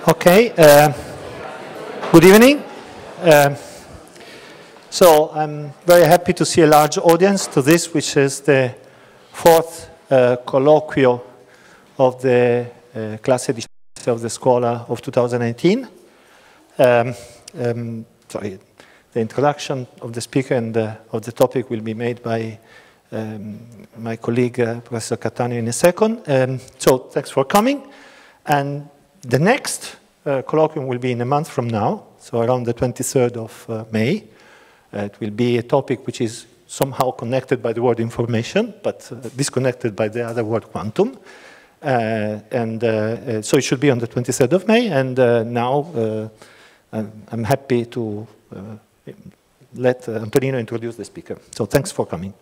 Okay, good evening. So I'm very happy to see a large audience to this, which is the fourth colloquio of the Classe di Scienze of the Scuola of 2018. Sorry, the introduction of the speaker and of the topic will be made by my colleague, Professor Cattaneo, in a second. So thanks for coming. And the next colloquium will be in a month from now, so around the 23rd of May. It will be a topic which is somehow connected by the word information, but disconnected by the other word quantum. So it should be on the 23rd of May, and now I'm happy to let Antonino introduce the speaker. So thanks for coming.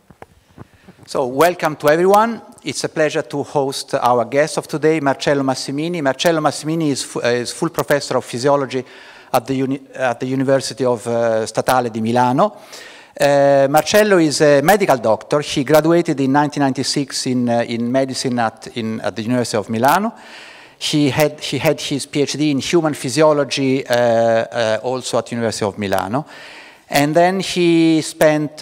So welcome to everyone. It's a pleasure to host our guest of today, Marcello Massimini. Marcello Massimini is full professor of physiology at the University of Statale di Milano. Marcello is a medical doctor. He graduated in 1996 in medicine at the University of Milano. He had his PhD in human physiology also at the University of Milano. And then he spent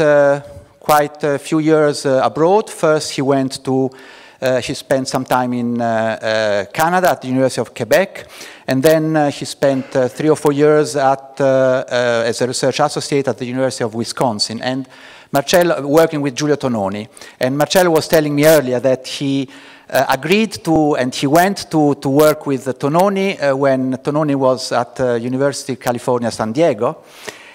quite a few years abroad. First, he spent some time in Canada at the University of Quebec, and then he spent 3 or 4 years as a research associate at the University of Wisconsin, and Marcello working with Giulio Tononi. And Marcello was telling me earlier that he agreed to, and he went to work with Tononi when Tononi was at University of California, San Diego.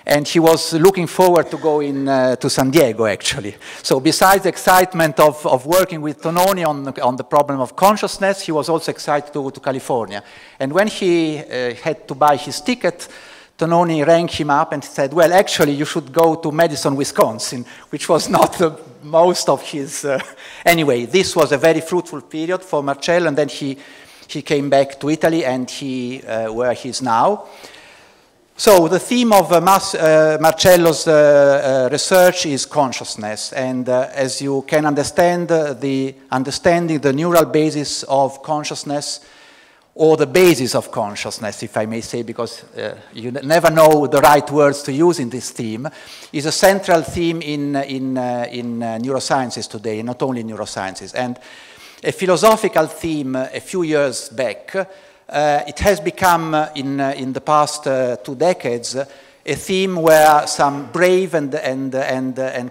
And he was looking forward to going to San Diego, actually. So besides the excitement of working with Tononi on the problem of consciousness, he was also excited to go to California. And when he had to buy his ticket, Tononi rang him up and said, well, actually, you should go to Madison, Wisconsin, which was not most of his... Anyway, this was a very fruitful period for Marcello, and then he came back to Italy, and where he is now. So the theme of Marcello's research is consciousness, and as you can understand, understanding the neural basis of consciousness, or the basis of consciousness, if I may say, because you never know the right words to use in this theme, is a central theme in neurosciences today, not only neurosciences. And a philosophical theme a few years back, it has become, in the past 2 decades, a theme where some brave and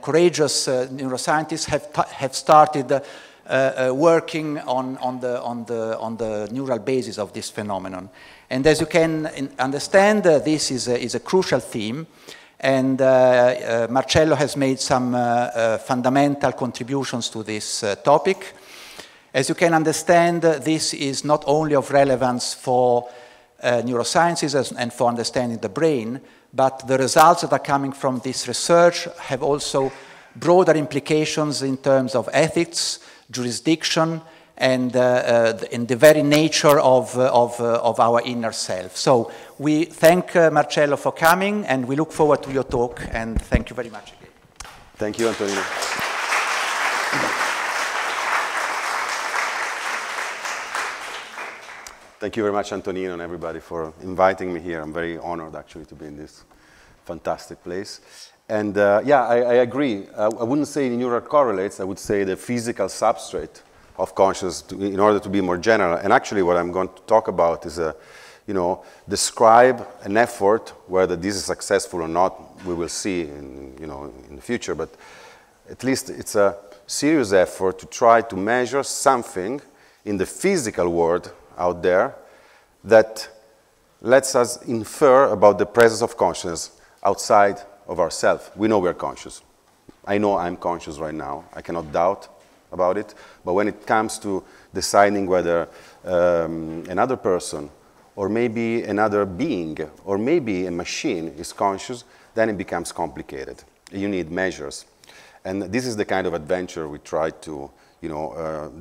courageous neuroscientists have started working on the neural basis of this phenomenon. And as you can understand, this is a crucial theme, and Marcello has made some fundamental contributions to this topic. As you can understand, this is not only of relevance for neurosciences and for understanding the brain, but the results that are coming from this research have also broader implications in terms of ethics, jurisdiction, and in the very nature of our inner self. So we thank Marcello for coming, and we look forward to your talk, and thank you very much again. Thank you, Antonino. Thank you very much, Antonino, and everybody for inviting me here. I'm very honored, actually, to be in this fantastic place. And yeah, I agree. I wouldn't say neural correlates. I would say the physical substrate of consciousness in order to be more general. And actually, what I'm going to talk about is, describe an effort. Whether this is successful or not, we will see in the future. But at least it's a serious effort to try to measure something in the physical world out there that lets us infer about the presence of consciousness outside of ourselves. We know we're conscious. I know I'm conscious right now. I cannot doubt about it. But when it comes to deciding whether another person, or maybe another being, or maybe a machine is conscious, then it becomes complicated. You need measures. And this is the kind of adventure we try to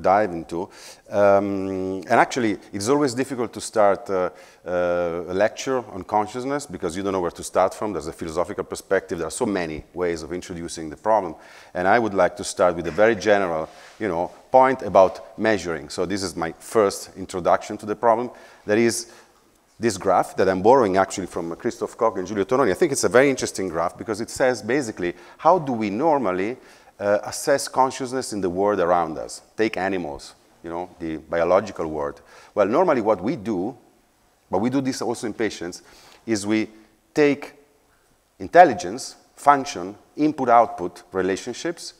dive into. And actually, it's always difficult to start a lecture on consciousness because you don't know where to start from. There's a philosophical perspective. There are so many ways of introducing the problem. And I would like to start with a very general, point about measuring. So this is my first introduction to the problem. That is, this graph that I'm borrowing actually from Christoph Koch and Giulio Tononi. I think it's a very interesting graph because it says basically how do we normally assess consciousness in the world around us. Take animals, you know, the biological world. Well, normally what we do, but we do this also in patients, is we take intelligence, function, input-output relationships,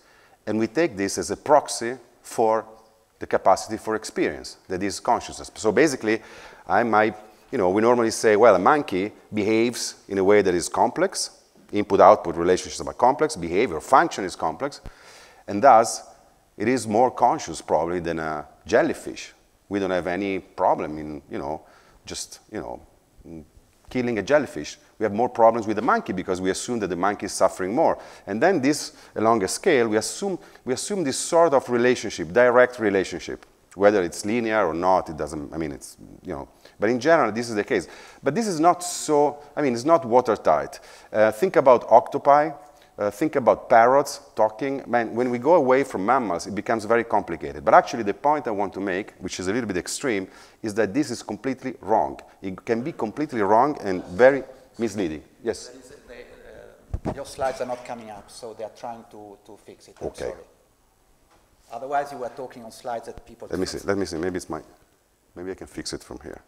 and we take this as a proxy for the capacity for experience, that is consciousness. So basically, we normally say, well, a monkey behaves in a way that is complex, input-output relationships are complex, behavior, function is complex, and thus it is more conscious probably than a jellyfish. We don't have any problem in, killing a jellyfish. We have more problems with the monkey because we assume that the monkey is suffering more. And then this, along a scale, we assume this sort of relationship, direct relationship, whether it's linear or not, it doesn't, it's, but in general, this is the case. But this is not so, it's not watertight. Think about octopi, think about parrots talking. When we go away from mammals, it becomes very complicated. But actually, the point I want to make, which is a little bit extreme, is that this is completely wrong. It can be completely wrong and very misleading. Yes? Your slides are not coming up, so they are trying to fix it. I'm okay. Sorry. Otherwise, you were talking on slides that people... Let me see. Maybe I can fix it from here.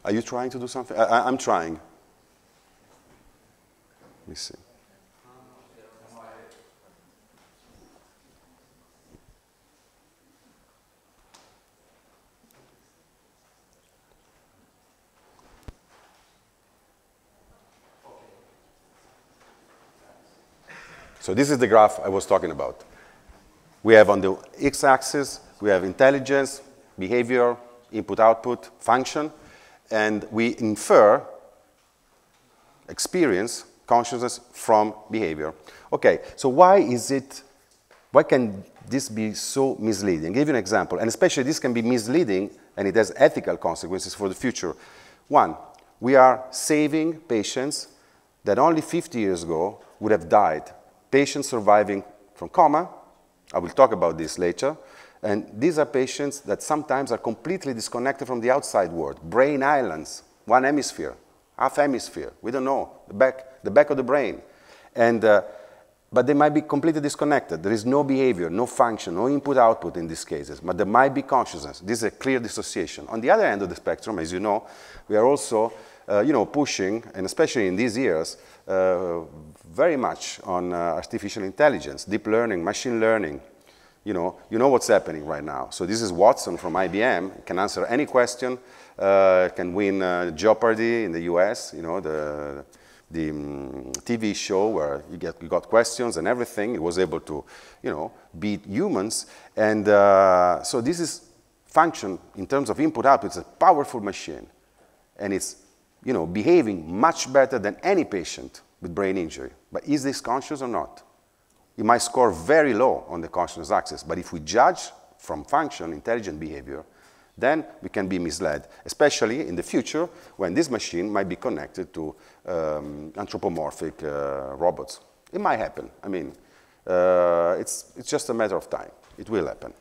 Are you trying to do something? I'm trying. Let me see. So this is the graph I was talking about. We have on the x-axis, we have intelligence, behavior, input-output, function, and we infer experience, consciousness from behavior. Okay, so why can this be so misleading? I'll give you an example, and especially this can be misleading and it has ethical consequences for the future. One, we are saving patients that only 50 years ago would have died. Patients surviving from coma, I will talk about this later, and these are patients that sometimes are completely disconnected from the outside world. Brain islands, one hemisphere, half hemisphere, we don't know, the back of the brain. And, but they might be completely disconnected. There is no behavior, no function, no input-output in these cases, but there might be consciousness. This is a clear dissociation. On the other end of the spectrum, as you know, we are also pushing, and especially in these years, very much on artificial intelligence, deep learning, machine learning. You know what's happening right now. So this is Watson from IBM. Can answer any question, can win Jeopardy in the US, the TV show where you got questions and everything. It was able to, beat humans. And so this is function in terms of input-output. It's a powerful machine. And it's, behaving much better than any patient with brain injury. But is this conscious or not? It might score very low on the consciousness axis, but if we judge from function, intelligent behavior, then we can be misled, especially in the future when this machine might be connected to anthropomorphic robots. It might happen. It's just a matter of time. It will happen.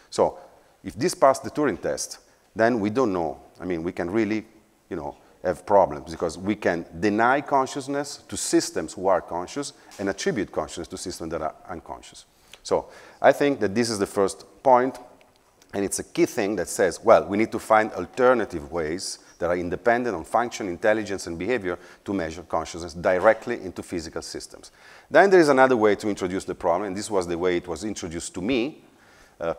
So if this passed the Turing test, then we don't know. We can really, have problems because we can deny consciousness to systems who are conscious and attribute consciousness to systems that are unconscious. So I think that this is the first point, and it's a key thing that says, well, we need to find alternative ways that are independent on function, intelligence, and behavior to measure consciousness directly into physical systems. Then there is another way to introduce the problem, and this was the way it was introduced to me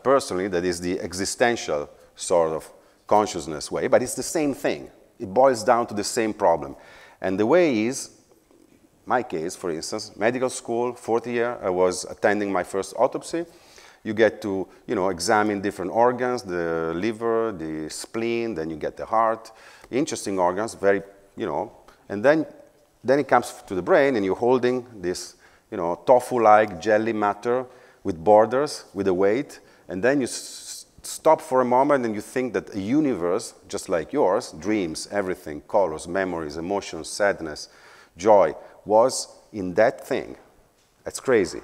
personally, that is the existential sort of consciousness way, but it's the same thing. It boils down to the same problem. And the way is, my case, for instance, medical school, 4th year, I was attending my first autopsy. You get to, examine different organs, the liver, the spleen, then you get the heart. Interesting organs, very, and then it comes to the brain and you're holding this, tofu-like jelly matter with borders, with a weight, and then you stop for a moment and you think that a universe, just like yours, dreams, everything, colors, memories, emotions, sadness, joy, was in that thing. That's crazy.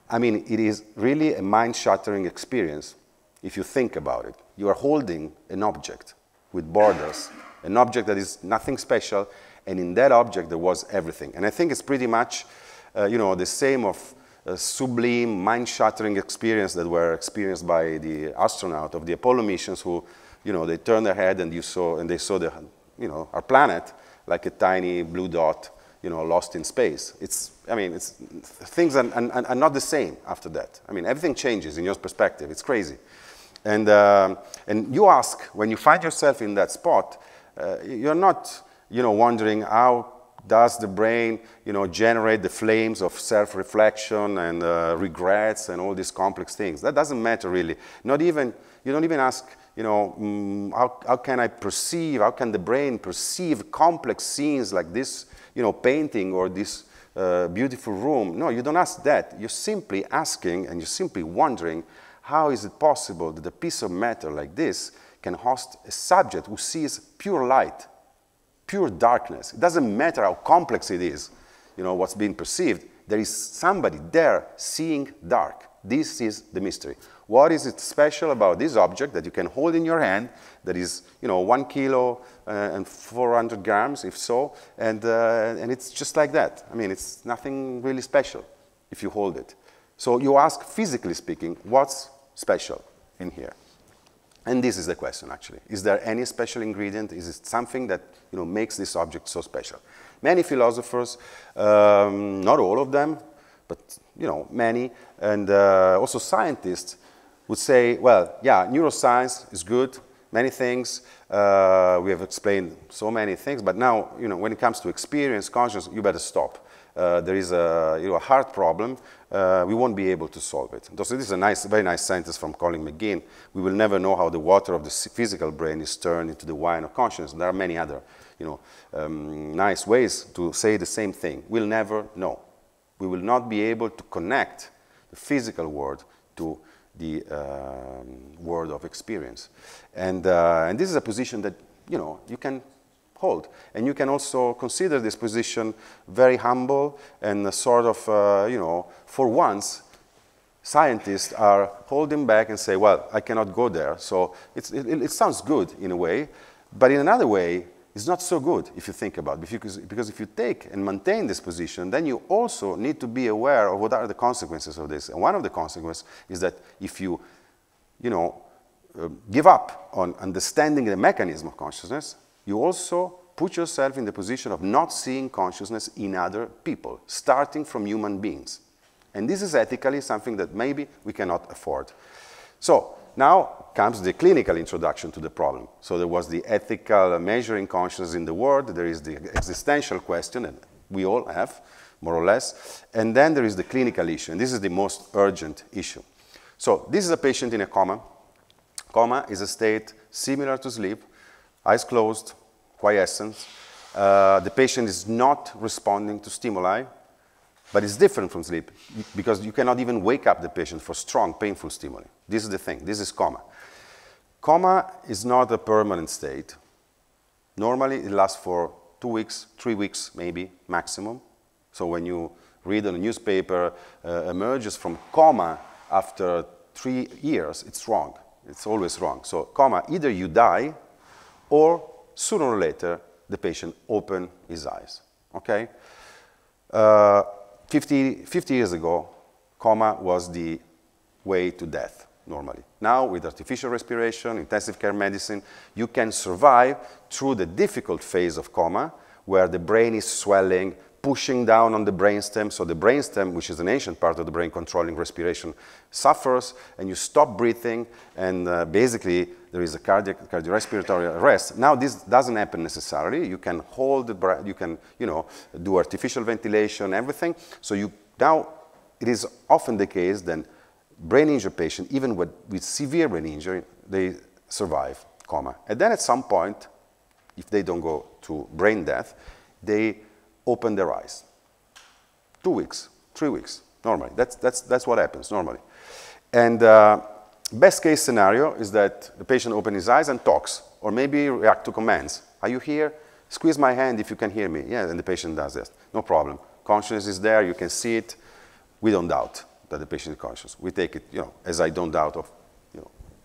I mean, it is really a mind-shattering experience if you think about it. You are holding an object with borders, an object that is nothing special, and in that object there was everything. And I think it's pretty much, the same of sublime, mind-shattering experience that were experienced by the astronaut of the Apollo missions who, they turned their head and they saw our planet like a tiny blue dot, lost in space. Things are not the same after that. I mean, everything changes in your perspective. It's crazy. And you ask, when you find yourself in that spot, you're not, wondering how does the brain, generate the flames of self-reflection and regrets and all these complex things. That doesn't matter really. You don't even ask, how can I perceive, how can the brain perceive complex scenes like this, painting or this beautiful room. No, you don't ask that. You're simply asking and you're simply wondering, how is it possible that a piece of matter like this can host a subject who sees pure light, pure darkness? It doesn't matter how complex it is, what's being perceived. There is somebody there seeing dark. This is the mystery. What is it special about this object that you can hold in your hand that is, 1 kilo and 400 grams, if so, and it's just like that. I mean, it's nothing really special if you hold it. So you ask, physically speaking, what's special in here? And this is the question, actually. Is there any special ingredient? Is it something that makes this object so special? Many philosophers, not all of them, but many, and also scientists would say, well, yeah, neuroscience is good, many things. We have explained so many things, but now, when it comes to experience, consciousness, you better stop. There is a hard problem. We won't be able to solve it. So this is a very nice sentence from Colin McGinn. We will never know how the water of the physical brain is turned into the wine of consciousness. There are many other, nice ways to say the same thing. We'll never know. We will not be able to connect the physical world to the world of experience. And this is a position that, you can hold. And you can also consider this position very humble and sort of, for once, scientists are holding back and say, well, I cannot go there. So it sounds good in a way, but in another way, it's not so good if you think about it. Because if you take and maintain this position, then you also need to be aware of what are the consequences of this. And one of the consequences is that if you, give up on understanding the mechanism of consciousness, you also put yourself in the position of not seeing consciousness in other people, starting from human beings. And this is ethically something that maybe we cannot afford. So now comes the clinical introduction to the problem. So there was the ethical measuring consciousness in the world, there is the existential question, and we all have, more or less, and then there is the clinical issue, and this is the most urgent issue. So this is a patient in a coma. Coma is a state similar to sleep, eyes closed, quiescence. The patient is not responding to stimuli, but it's different from sleep because you cannot even wake up the patient for strong, painful stimuli. This is the thing. This is coma. Coma is not a permanent state. Normally, it lasts for 2 weeks, 3 weeks, maybe, maximum. So when you read on a newspaper, emerges from coma after 3 years, it's wrong. It's always wrong. So coma, either you die or sooner or later, the patient opens his eyes, okay? 50 years ago, coma was the way to death, normally. Now, with artificial respiration, intensive care medicine, you can survive through the difficult phase of coma, where the brain is swelling, pushing down on the brainstem, so the brainstem, which is an ancient part of the brain controlling respiration, suffers, and you stop breathing, and basically there is a cardiorespiratory arrest. Now this doesn't happen necessarily. You can hold the breath, you can, do artificial ventilation, everything. So now it is often the case that brain injury patients, even with severe brain injury, they survive coma. And then at some point, if they don't go to brain death, they open their eyes. 2 weeks, 3 weeks, normally. That's what happens normally. And best case scenario is that the patient opens his eyes and talks, or maybe react to commands. Are you here? Squeeze my hand if you can hear me. Yeah, and the patient does this. No problem. Consciousness is there. You can see it. We don't doubt that the patient is conscious. We take it, as I don't doubt of,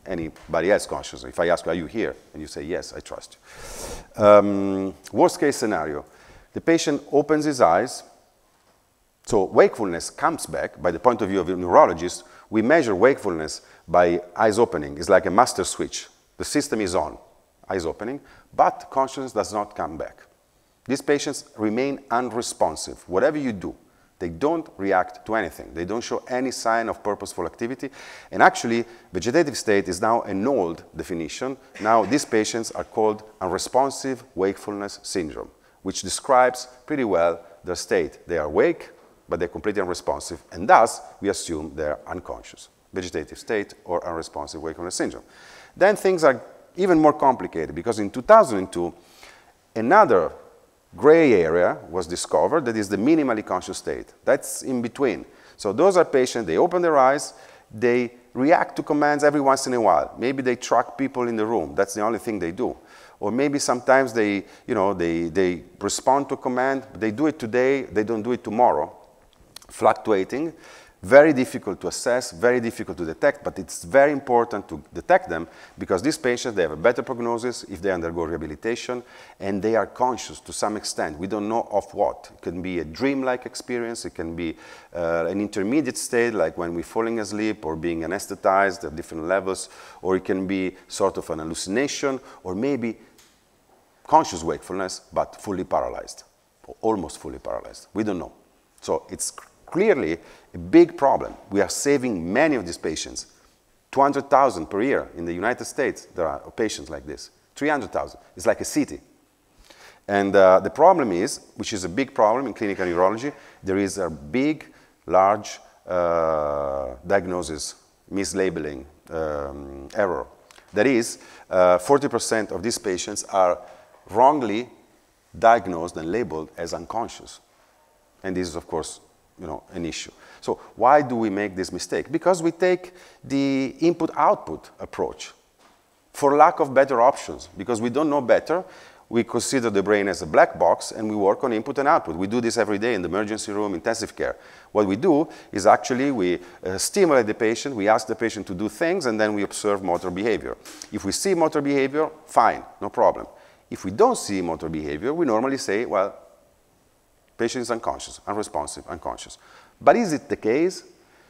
anybody else conscious. If I ask, are you here? And you say, yes, I trust you. Worst case scenario, the patient opens his eyes. So wakefulness comes back. By the point of view of a neurologist, we measure wakefulness by eyes opening. It's like a master switch. The system is on, eyes opening, but consciousness does not come back. These patients remain unresponsive. Whatever you do, they don't react to anything. They don't show any sign of purposeful activity. And actually, vegetative state is now an old definition. Now, these patients are called unresponsive wakefulness syndrome, which describes pretty well their state. They are awake, but they're completely unresponsive, and thus, we assume they're unconscious. Vegetative state or unresponsive wakefulness syndrome. Then things are even more complicated, because in 2002, another gray area was discovered, that is the minimally conscious state. That's in between. So those are patients, they open their eyes, they react to commands every once in a while. Maybe they track people in the room. That's the only thing they do. Or maybe sometimes they respond to a command, but they do it today, they don't do it tomorrow. Fluctuating, very difficult to assess, very difficult to detect, but it's very important to detect them, because these patients, they have a better prognosis if they undergo rehabilitation, and they are conscious to some extent. We don't know of what. It can be a dreamlike experience, it can be an intermediate state, like when we're falling asleep or being anesthetized at different levels, or it can be sort of an hallucination, or maybe conscious wakefulness, but fully paralyzed, or almost fully paralyzed. We don't know. So it's clearly a big problem. We are saving many of these patients. 200,000 per year in the United States, there are patients like this. 300,000. It's like a city. And the problem is, which is a big problem in clinical neurology, there is a big, large diagnosis, mislabeling error. That is, 40% of these patients are wrongly diagnosed and labeled as unconscious. And this is, of course, an issue. So why do we make this mistake? Because we take the input-output approach for lack of better options. Because we don't know better, we consider the brain as a black box, and we work on input and output. We do this every day in the emergency room, intensive care. What we do is actually we stimulate the patient, we ask the patient to do things, and then we observe motor behavior. If we see motor behavior, fine, no problem. If we don't see motor behavior, we normally say, well, patient is unconscious, unresponsive, unconscious. But is it the case?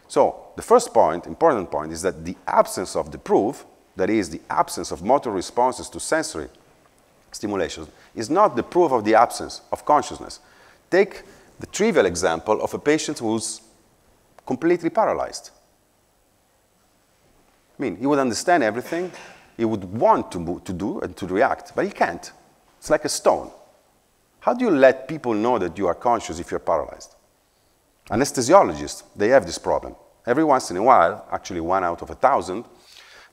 So the first point, important point, is that the absence of the proof, that is the absence of motor responses to sensory stimulation, is not the proof of the absence of consciousness. Take the trivial example of a patient who's completely paralyzed. I mean, he would understand everything, he would want to do and to react, but he can't. It's like a stone. How do you let people know that you are conscious if you're paralyzed? Anesthesiologists, they have this problem. Every once in a while, actually 1 out of 1,000,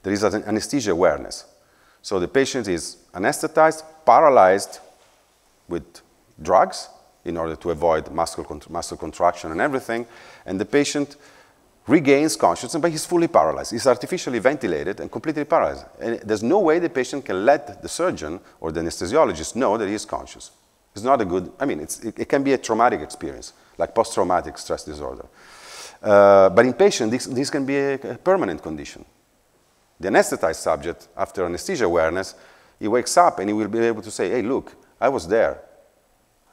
there is an anesthesia awareness. So the patient is anesthetized, paralyzed with drugs in order to avoid muscle contraction and everything, and the patient regains consciousness, but he's fully paralyzed. He's artificially ventilated and completely paralyzed. And there's no way the patient can let the surgeon or the anesthesiologist know that he is conscious. It's not a good, I mean, it can be a traumatic experience, like post-traumatic stress disorder. But in patients, this can be a permanent condition. The anesthetized subject, after anesthesia awareness, he wakes up and he will be able to say, hey, look, I was there.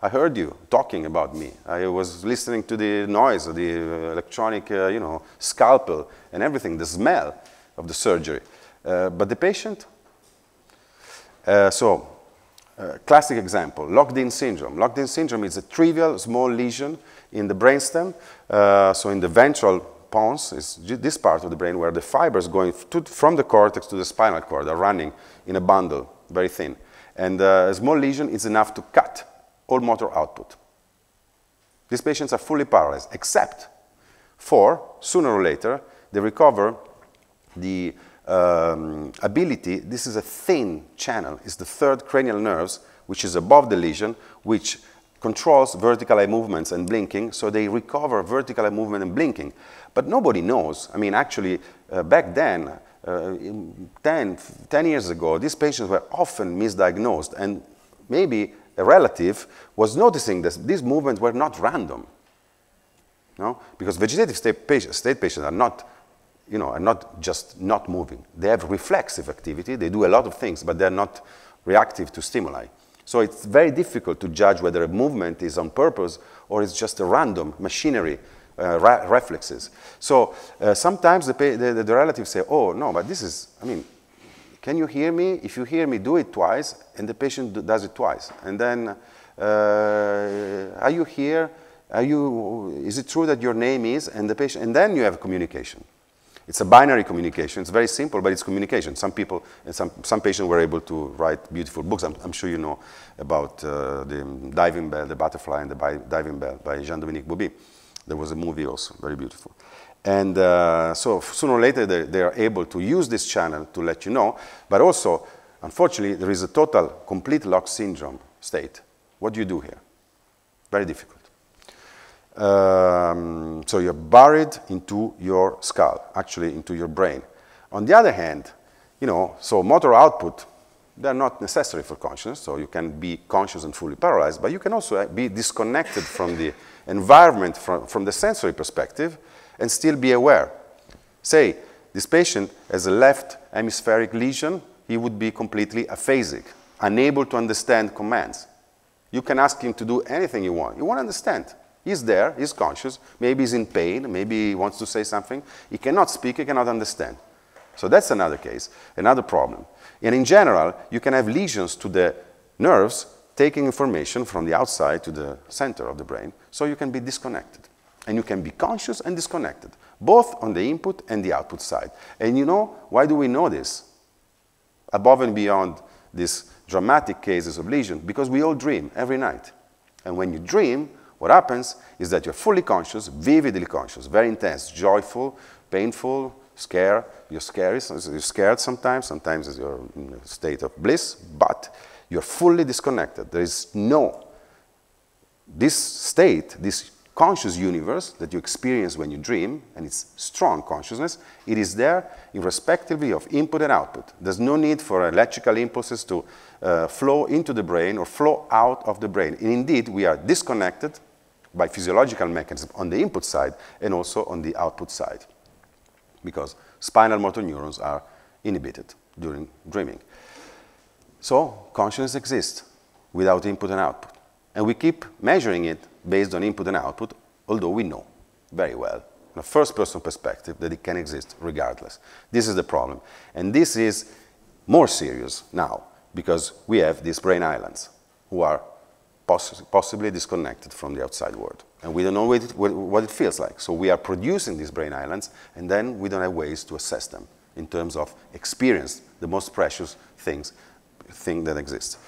I heard you talking about me. I was listening to the noise of the electronic, scalpel and everything, the smell of the surgery. But the patient? Classic example, locked-in syndrome. Locked-in syndrome is a trivial small lesion in the brainstem. So in the ventral pons, is this part of the brain where the fibers going from the cortex to the spinal cord are running in a bundle, very thin. And a small lesion is enough to cut all motor output. These patients are fully paralyzed, except for, sooner or later, they recover the ability. This is a thin channel. It's the third cranial nerves, which is above the lesion, which controls vertical eye movements and blinking, so they recover vertical eye movement and blinking. But nobody knows. I mean, actually, back then, 10 years ago, these patients were often misdiagnosed, and maybe a relative was noticing that these movements were not random. No? Because vegetative state patients are not, are not just not moving. They have reflexive activity. They do a lot of things, but they're not reactive to stimuli. So it's very difficult to judge whether a movement is on purpose or it's just a random machinery, reflexes. So sometimes the relatives say, oh, no, but this is, I mean, can you hear me? If you hear me, do it twice, and the patient does it twice. And then, are you here? Is it true that your name is? And the patient, and then you have communication. It's a binary communication. It's very simple, but it's communication. Some people, and some patients were able to write beautiful books. I'm sure you know about the diving bell, the butterfly and the diving bell by Jean-Dominique Bauby. There was a movie also, very beautiful. And so sooner or later, they are able to use this channel to let you know. But also, unfortunately, there is a total, complete lock syndrome state. What do you do here? Very difficult. So you're buried into your skull, actually into your brain. On the other hand, so motor output, they're not necessary for consciousness, so you can be conscious and fully paralyzed, but you can also be disconnected from the environment, from the sensory perspective, and still be aware. Say, this patient has a left hemispheric lesion, he would be completely aphasic, unable to understand commands. You can ask him to do anything you want. You won't understand. He's there, he's conscious, maybe he's in pain, maybe he wants to say something. He cannot speak, he cannot understand. So that's another case, another problem. And in general, you can have lesions to the nerves taking information from the outside to the center of the brain, so you can be disconnected. And you can be conscious and disconnected, both on the input and the output side. And why do we know this? Above and beyond these dramatic cases of lesion, because we all dream every night. And when you dream, what happens is that you're fully conscious, vividly conscious, very intense, joyful, painful, scared. You're scared sometimes you're in a state of bliss, but you're fully disconnected. There is this state, this conscious universe that you experience when you dream, and it's strong consciousness, it is there irrespectively of input and output. There's no need for electrical impulses to flow into the brain or flow out of the brain. And indeed, we are disconnected by physiological mechanisms on the input side and also on the output side, because spinal motor neurons are inhibited during dreaming. So consciousness exists without input and output. And we keep measuring it based on input and output, although we know very well, from a first-person perspective, that it can exist regardless. This is the problem. And this is more serious now, because we have these brain islands who are possibly disconnected from the outside world. And we don't know what it feels like. So we are producing these brain islands, and then we don't have ways to assess them in terms of experience, the most precious thing that exists.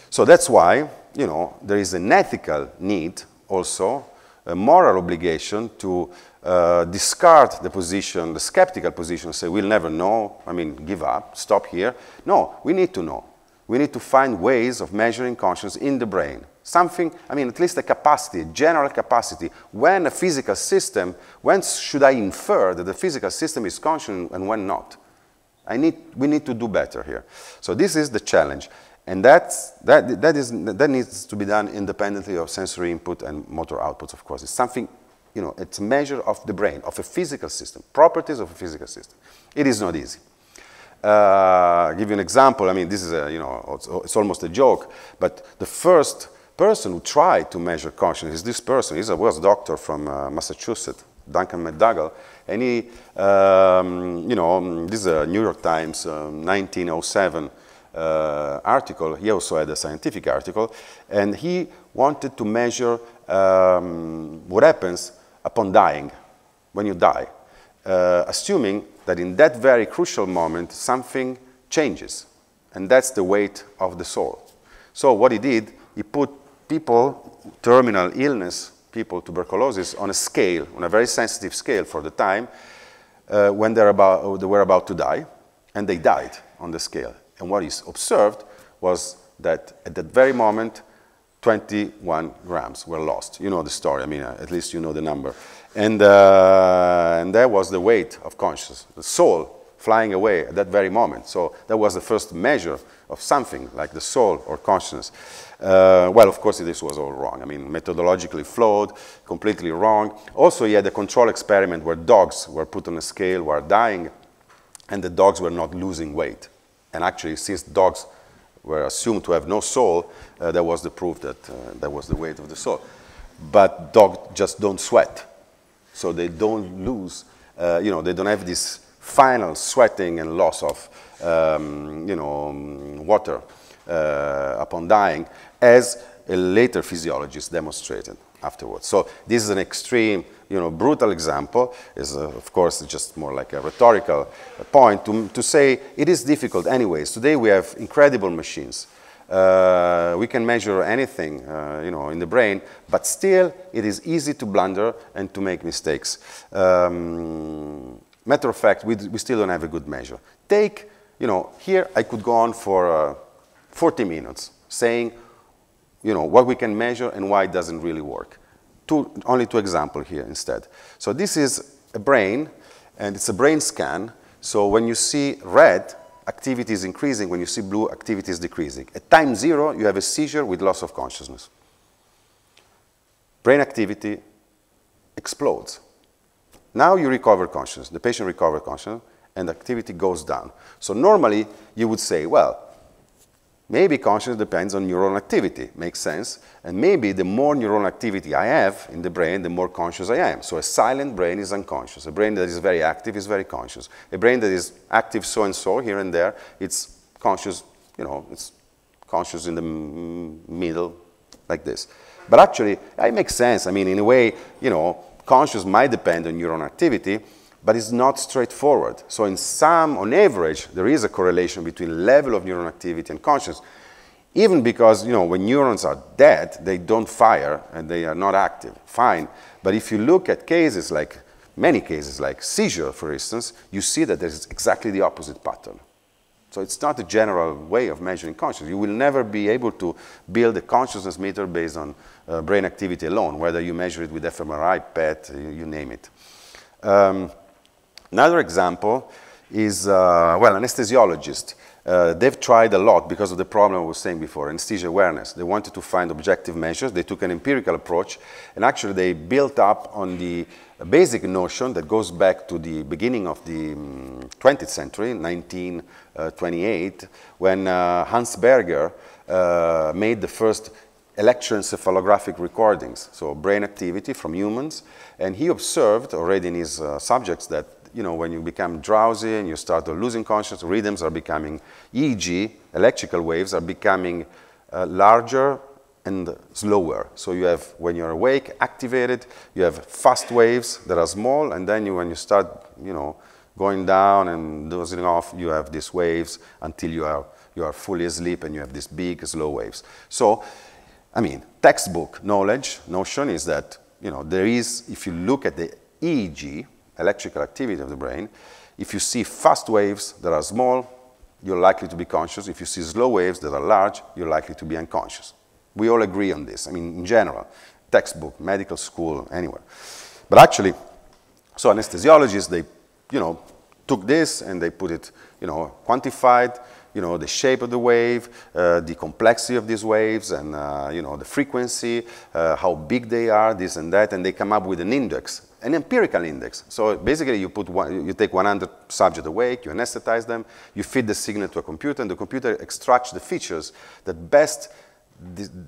So that's why, there is an ethical need also, a moral obligation to discard the position, the skeptical position, say, we'll never know, give up, stop here. No, we need to know. We need to find ways of measuring consciousness in the brain. Something, at least a capacity, a general capacity. When a physical system, when should I infer that the physical system is conscious and when not? We need to do better here. So this is the challenge. And that needs to be done independently of sensory input and motor outputs, of course. It's something, it's a measure of the brain, of a physical system, properties of a physical system. It is not easy. I'll give you an example. This is it's almost a joke, but the first person who tried to measure consciousness is this person. He was a doctor from Massachusetts, Duncan MacDougall, and he, this is a New York Times 1907 article. He also had a scientific article, and he wanted to measure what happens upon dying, when you die, assuming that in that very crucial moment something changes, and that's the weight of the soul. So what he did, he put people, terminal illness, people, tuberculosis, on a scale, on a very sensitive scale for the time, when they were about to die, and they died on the scale. And what he observed was that at that very moment, 21 grams were lost. You know the story. I mean, at least you know the number. And that was the weight of consciousness, the soul flying away at that very moment. So that was the first measure of something like the soul or consciousness. Well, of course, this was all wrong. I mean, methodologically flawed, completely wrong. Also, he had a control experiment where dogs were put on a scale, were dying, and the dogs were not losing weight. And actually, since dogs were assumed to have no soul, that was the proof that that was the weight of the soul. But dogs just don't sweat. So they don't lose, you know, they don't have this final sweating and loss of, you know, water upon dying, as a later physiologist demonstrated afterwards. So this is an extreme, you know, brutal example. Is of course just more like a rhetorical point to say it is difficult anyways. Today we have incredible machines. We can measure anything, you know, in the brain, but still it is easy to blunder and to make mistakes. Matter of fact, we still don't have a good measure. Take, you know, here I could go on for 40 minutes saying, you know, what we can measure and why it doesn't really work. Only two examples here instead. So this is a brain, and it's a brain scan. So when you see red, activity is increasing. When you see blue, activity is decreasing. At time 0, you have a seizure with loss of consciousness. Brain activity explodes. Now you recover consciousness. The patient recovers consciousness, and activity goes down. So normally, you would say, well, maybe consciousness depends on neuronal activity. Makes sense. And maybe the more neuronal activity I have in the brain, the more conscious I am. So a silent brain is unconscious. A brain that is very active is very conscious. A brain that is active so-and-so here and there, it's conscious, you know, it's conscious in the middle, like this. But actually, it makes sense. I mean, in a way, you know, conscious might depend on neuronal activity, but it's not straightforward. So on average, there is a correlation between level of neuronal activity and consciousness, even because, you know, when neurons are dead, they don't fire and they are not active. Fine. But if you look at cases like, many cases like seizure, for instance, you see that there's exactly the opposite pattern. So it's not a general way of measuring consciousness. You will never be able to build a consciousness meter based on brain activity alone, whether you measure it with fMRI, PET, you name it. Another example is, well, anesthesiologist. They've tried a lot because of the problem I was saying before, anesthesia awareness. They wanted to find objective measures. They took an empirical approach, and actually they built up on the basic notion that goes back to the beginning of the 20th century, 1928, when Hans Berger made the first electroencephalographic recordings, so brain activity from humans, and he observed already in his subjects that, you know, when you become drowsy and you start losing consciousness, rhythms are becoming EEG, electrical waves are becoming larger and slower. So you have, when you're awake, activated, you have fast waves that are small, and then when you start, you know, going down and dozing off, you have these waves until you are fully asleep and you have these big, slow waves. So, I mean, textbook notion is that, you know, there is, if you look at the EEG, electrical activity of the brain, if you see fast waves that are small, you're likely to be conscious. If you see slow waves that are large, you're likely to be unconscious. We all agree on this. I mean, in general, textbook, medical school, anywhere. But actually, so anesthesiologists, they, you know, took this and they put it, you know, quantified, you know, the shape of the wave, the complexity of these waves, and, you know, the frequency, how big they are, this and that, and they come up with an index, an empirical index. So basically, you take 100 subjects awake, you anesthetize them, you feed the signal to a computer, and the computer extracts the features that best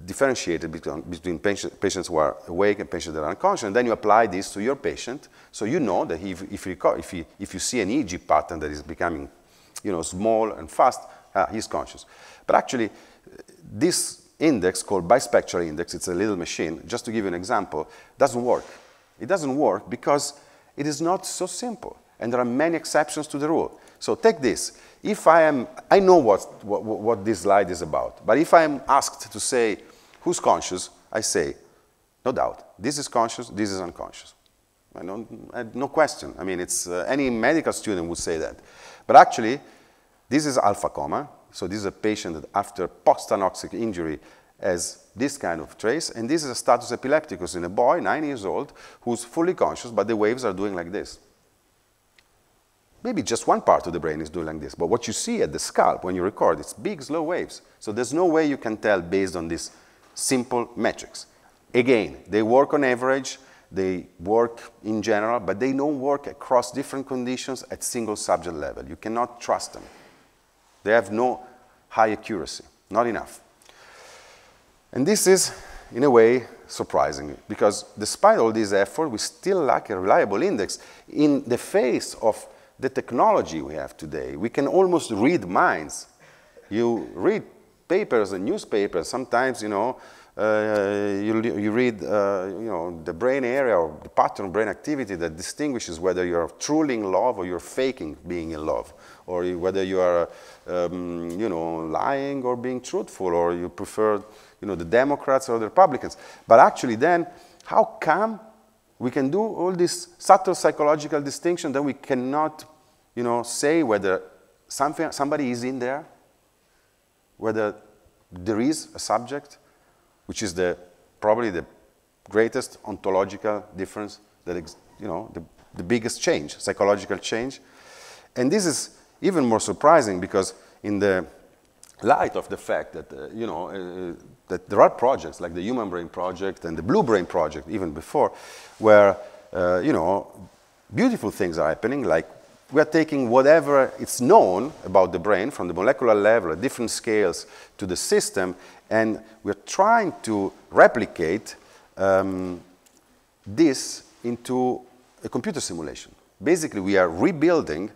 differentiated between patients who are awake and patients that are unconscious, and then you apply this to your patient, so you know that if you see an EEG pattern that is becoming, you know, small and fast, he's conscious. But actually, this index called bispectral index, it's a little machine, just to give you an example, doesn't work. It doesn't work because it is not so simple, and there are many exceptions to the rule. So take this. If I know what this slide is about, but if I am asked to say, who's conscious, I say, no doubt, this is conscious, this is unconscious. No question. I mean, it's, any medical student would say that. But actually, this is alpha coma. So this is a patient that after post-anoxic injury as this kind of trace, and this is a status epilepticus in a boy, 9 years old, who's fully conscious, but the waves are doing like this. Maybe just one part of the brain is doing like this, but what you see at the scalp when you record, it's big, slow waves. So there's no way you can tell based on these simple metrics. Again, they work on average, they work in general, but they don't work across different conditions at single subject level. You cannot trust them. They have no high accuracy, not enough. And this is, in a way, surprising, because despite all this effort, we still lack a reliable index. In the face of the technology we have today, we can almost read minds. You read papers and newspapers, sometimes, you know, you read, you know, the brain area or the pattern of brain activity that distinguishes whether you're truly in love or you're faking being in love, or whether you are, you know, lying or being truthful, or you prefer, you know, the Democrats or the Republicans. But actually then, how come we can do all this subtle psychological distinction that we cannot, you know, say whether somebody is in there, whether there is a subject, which is probably the greatest ontological difference, that you know, the biggest change, psychological change. And this is even more surprising because in the light of the fact that, you know, that there are projects like the Human Brain Project and the Blue Brain Project, even before, where, you know, beautiful things are happening, like we are taking whatever is known about the brain from the molecular level at different scales to the system, and we're trying to replicate this into a computer simulation. Basically, we are rebuilding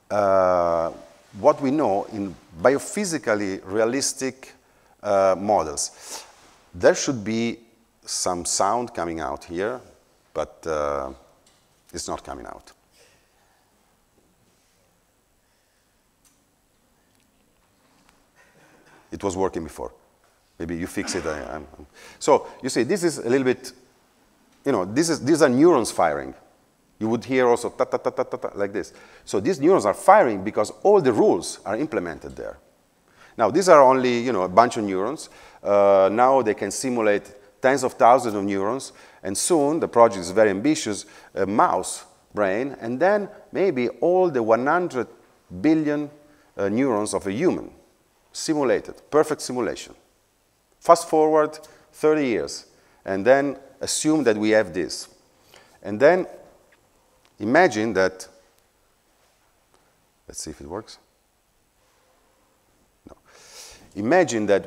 what we know in biophysically realistic models. There should be some sound coming out here, but it's not coming out. It was working before. Maybe you fix it. So you see, this is a little bit, you know, these are neurons firing. You would hear also ta ta ta ta ta, ta like this. So these neurons are firing because all the rules are implemented there. Now these are only, you know, a bunch of neurons. Now they can simulate tens of thousands of neurons, and soon the project is very ambitious, a mouse brain, and then maybe all the 100 billion neurons of a human. Simulated, perfect simulation. Fast forward 30 years, and then assume that we have this. And then imagine that, let's see if it works. No. Imagine that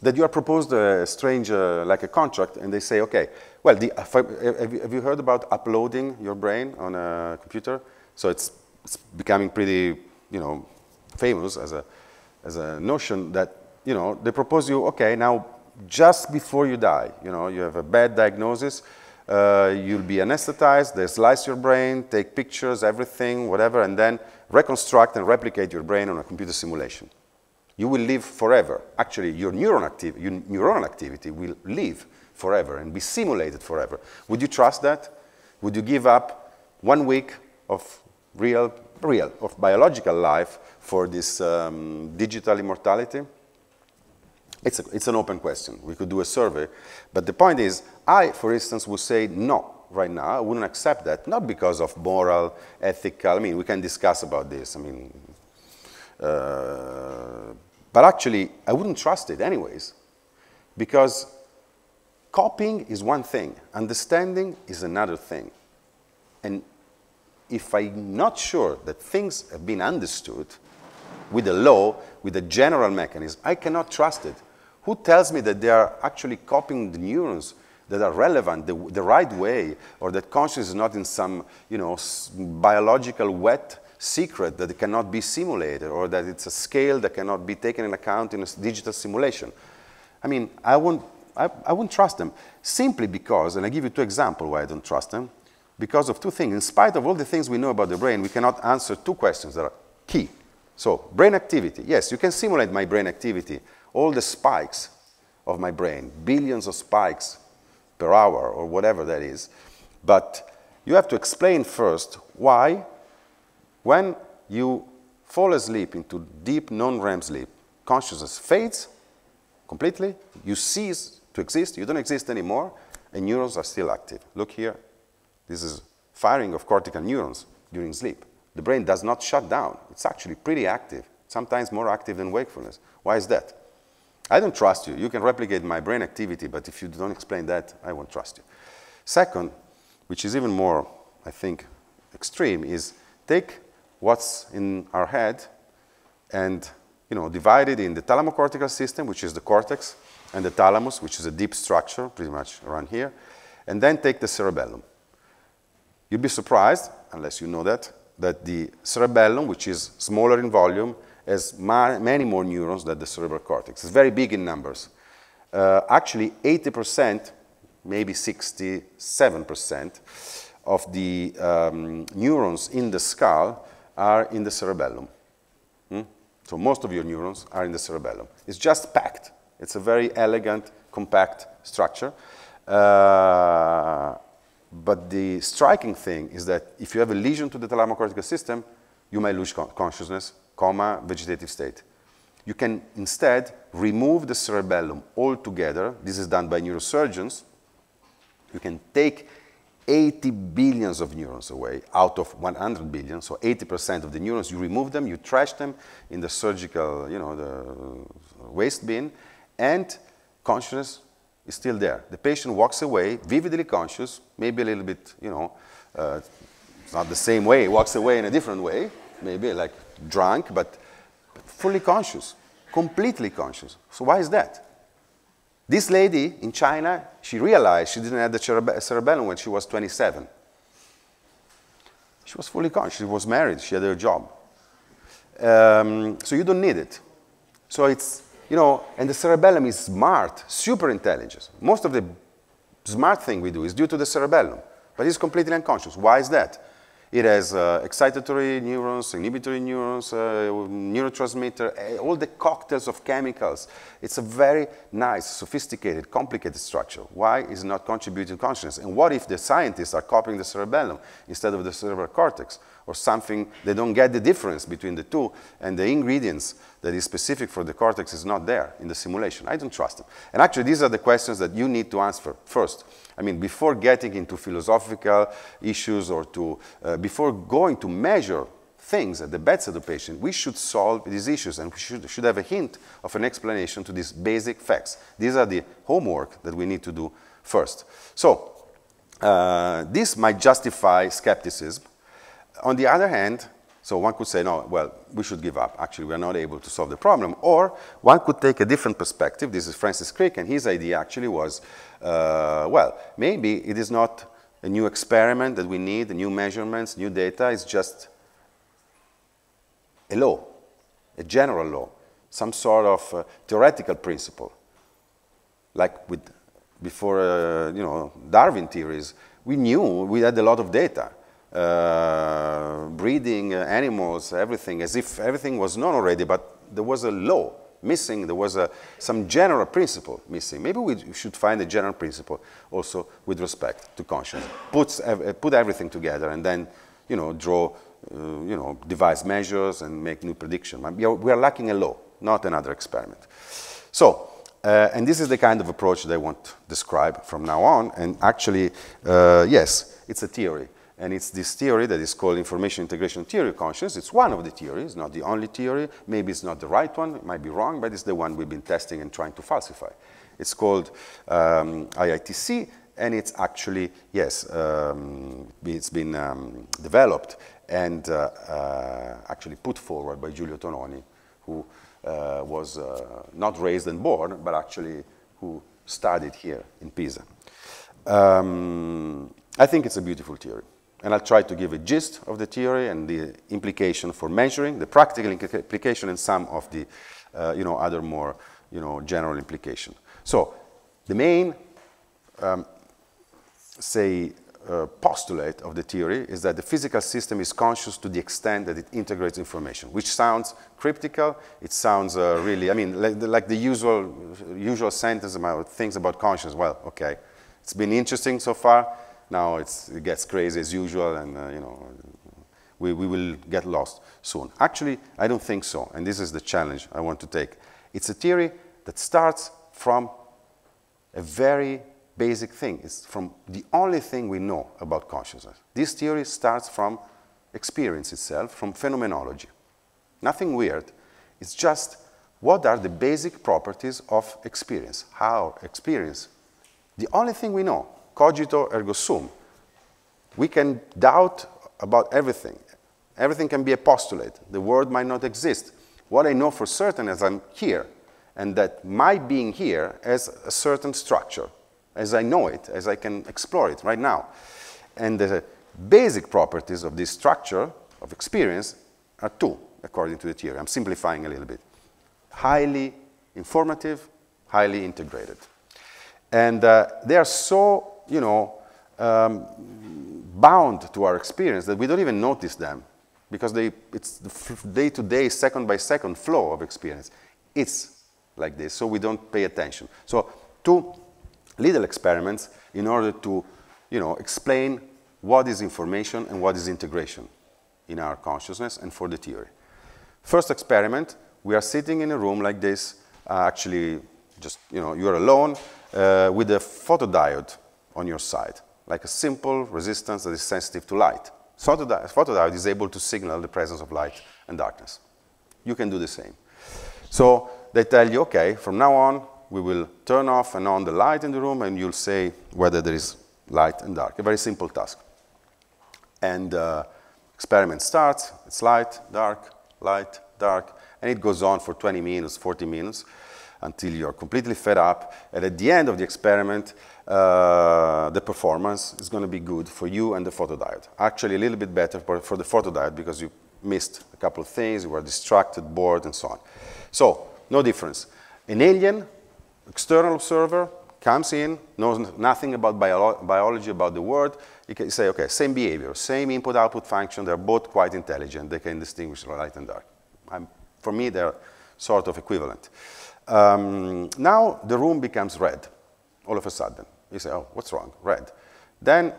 that you are proposed a strange, like a contract, and they say, okay, well, have you heard about uploading your brain on a computer? So it's becoming pretty, you know, famous as a notion that, you know, they propose you, okay, now just before you die, you know, you have a bad diagnosis, you'll be anesthetized, they slice your brain, take pictures, everything, whatever, and then reconstruct and replicate your brain on a computer simulation. You will live forever. Actually, your neuronal activity will live forever and be simulated forever. Would you trust that? Would you give up 1 week of of biological life for this digital immortality? It's an open question. We could do a survey. But the point is, I, for instance, would say no right now. I wouldn't accept that, not because of moral, ethical. I mean, we can discuss about this. I mean, but actually, I wouldn't trust it anyways, because copying is one thing. Understanding is another thing. And if I'm not sure that things have been understood with a law, with a general mechanism, I cannot trust it. Who tells me that they are actually copying the neurons that are relevant the right way, or that consciousness is not in some, you know, biological wet secret that it cannot be simulated, or that it's a scale that cannot be taken into account in a digital simulation? I mean, I wouldn't trust them, simply because, and I give you 2 examples why I don't trust them. Because of 2 things. In spite of all the things we know about the brain, we cannot answer 2 questions that are key. So, brain activity. Yes, you can simulate my brain activity, all the spikes of my brain, billions of spikes per hour or whatever that is. But you have to explain first why, when you fall asleep into deep non-REM sleep, consciousness fades completely, you cease to exist, you don't exist anymore, and neurons are still active. Look here, this is firing of cortical neurons during sleep. The brain does not shut down. It's actually pretty active, sometimes more active than wakefulness. Why is that? I don't trust you. You can replicate my brain activity, but if you don't explain that, I won't trust you. Second, which is even more, I think, extreme, is take what's in our head and divide it in the thalamocortical system, which is the cortex, and the thalamus, which is a deep structure, pretty much around here, and then take the cerebellum. You'd be surprised, unless you know that the cerebellum, which is smaller in volume, has many more neurons than the cerebral cortex. It's very big in numbers. Actually, 80%, maybe 67% of the neurons in the skull are in the cerebellum. So most of your neurons are in the cerebellum. It's just packed. It's a very elegant, compact structure. But the striking thing is that if you have a lesion to the thalamocortical system, you may lose consciousness, coma, vegetative state. You can instead remove the cerebellum altogether. This is done by neurosurgeons. You can take 80 billions of neurons away out of 100 billion, so 80% of the neurons, you remove them, you trash them in the surgical, the waste bin, and consciousness is still there. The patient walks away vividly conscious, maybe a little bit, it's not the same way, he walks away in a different way, maybe like drunk, but fully conscious, completely conscious. So why is that? This lady in China, she realized she didn't have the cerebellum when she was 27. She was fully conscious, she was married, she had her job. So you don't need it. So it's, and the cerebellum is smart, super intelligent. Most of the smart thing we do is due to the cerebellum, but it's completely unconscious. Why is that? It has excitatory neurons, inhibitory neurons, neurotransmitter, all the cocktails of chemicals. It's a very nice, sophisticated, complicated structure. Why is it not contributing to consciousness? And what if the scientists are copying the cerebellum instead of the cerebral cortex? Or something, they don't get the difference between the two, and the ingredients that is specific for the cortex is not there in the simulation. I don't trust them. And actually, these are the questions that you need to answer first. I mean, before getting into philosophical issues or before going to measure things at the bedside of the patient, we should solve these issues, and we should have a hint of an explanation to these basic facts. These are the homework that we need to do first. So, this might justify skepticism. On the other hand, so one could say, no, well, we should give up. Actually, we are not able to solve the problem. Or one could take a different perspective. This is Francis Crick, and his idea actually was, well, maybe it is not a new experiment that we need, new measurements, new data. It's just a law, a general law, some sort of theoretical principle. Like before, Darwin theories, we had a lot of data. Breeding animals, everything, as if everything was known already, but there was a law missing, there was some general principle missing. Maybe we should find a general principle also with respect to consciousness. Put everything together and then, draw, devise measures and make new predictions. We are lacking a law, not another experiment. So, and this is the kind of approach that I want to describe from now on. And actually, yes, it's a theory. And it's this theory that is called information integration theory of consciousness. It's one of the theories, not the only theory. Maybe it's not the right one, it might be wrong, but it's the one we've been testing and trying to falsify. It's called IITC, and it's actually, yes, it's been developed and actually put forward by Giulio Tononi, who was not raised and born, but actually who studied here in Pisa. I think it's a beautiful theory. And I'll try to give a gist of the theory and the implication for measuring, the practical implication, and some of the, other more, general implication. So the main, postulate of the theory is that the physical system is conscious to the extent that it integrates information, which sounds cryptical. It sounds really, I mean, like the usual sentence about things about consciousness. Well, okay, it's been interesting so far. Now it gets crazy as usual, and we will get lost soon. Actually, I don't think so, and this is the challenge I want to take It's a theory that starts from a very basic thing. It's from the only thing we know about consciousness. This theory starts from experience itself, from phenomenology. Nothing weird. It's just what are the basic properties of experience. How experience? The only thing we know, cogito ergo sum. We can doubt about everything. Everything can be a postulate. The world might not exist. What I know for certain is I'm here, and that my being here has a certain structure, as I know it, as I can explore it right now. And the basic properties of this structure of experience are two, according to the theory. I'm simplifying a little bit. Highly informative, highly integrated. And they are so, bound to our experience that we don't even notice them, because it's the day-to-day, second-by-second flow of experience. It's like this, so we don't pay attention. So two little experiments in order to explain what is information and what is integration in our consciousness and for the theory. First experiment, we are sitting in a room like this, actually just, you're alone with a photodiode on your side, like a simple resistance that is sensitive to light. Photodiode is able to signal the presence of light and darkness. You can do the same. So they tell you, okay, from now on, we will turn off and on the light in the room, and you'll say whether there is light and dark. A very simple task. And experiment starts. It's light, dark, and it goes on for 20 minutes, 40 minutes, until you're completely fed up. And at the end of the experiment, the performance is going to be good for you and the photodiode. Actually, a little bit better for the photodiode because you missed a couple of things, you were distracted, bored, and so on. So, no difference. An alien, external observer, comes in, knows nothing about biology, about the world. You can say, okay, same behavior, same input-output function. They're both quite intelligent. They can distinguish light and dark. For me, they're sort of equivalent. Now the room becomes red, all of a sudden. You say, oh, what's wrong? Red. Then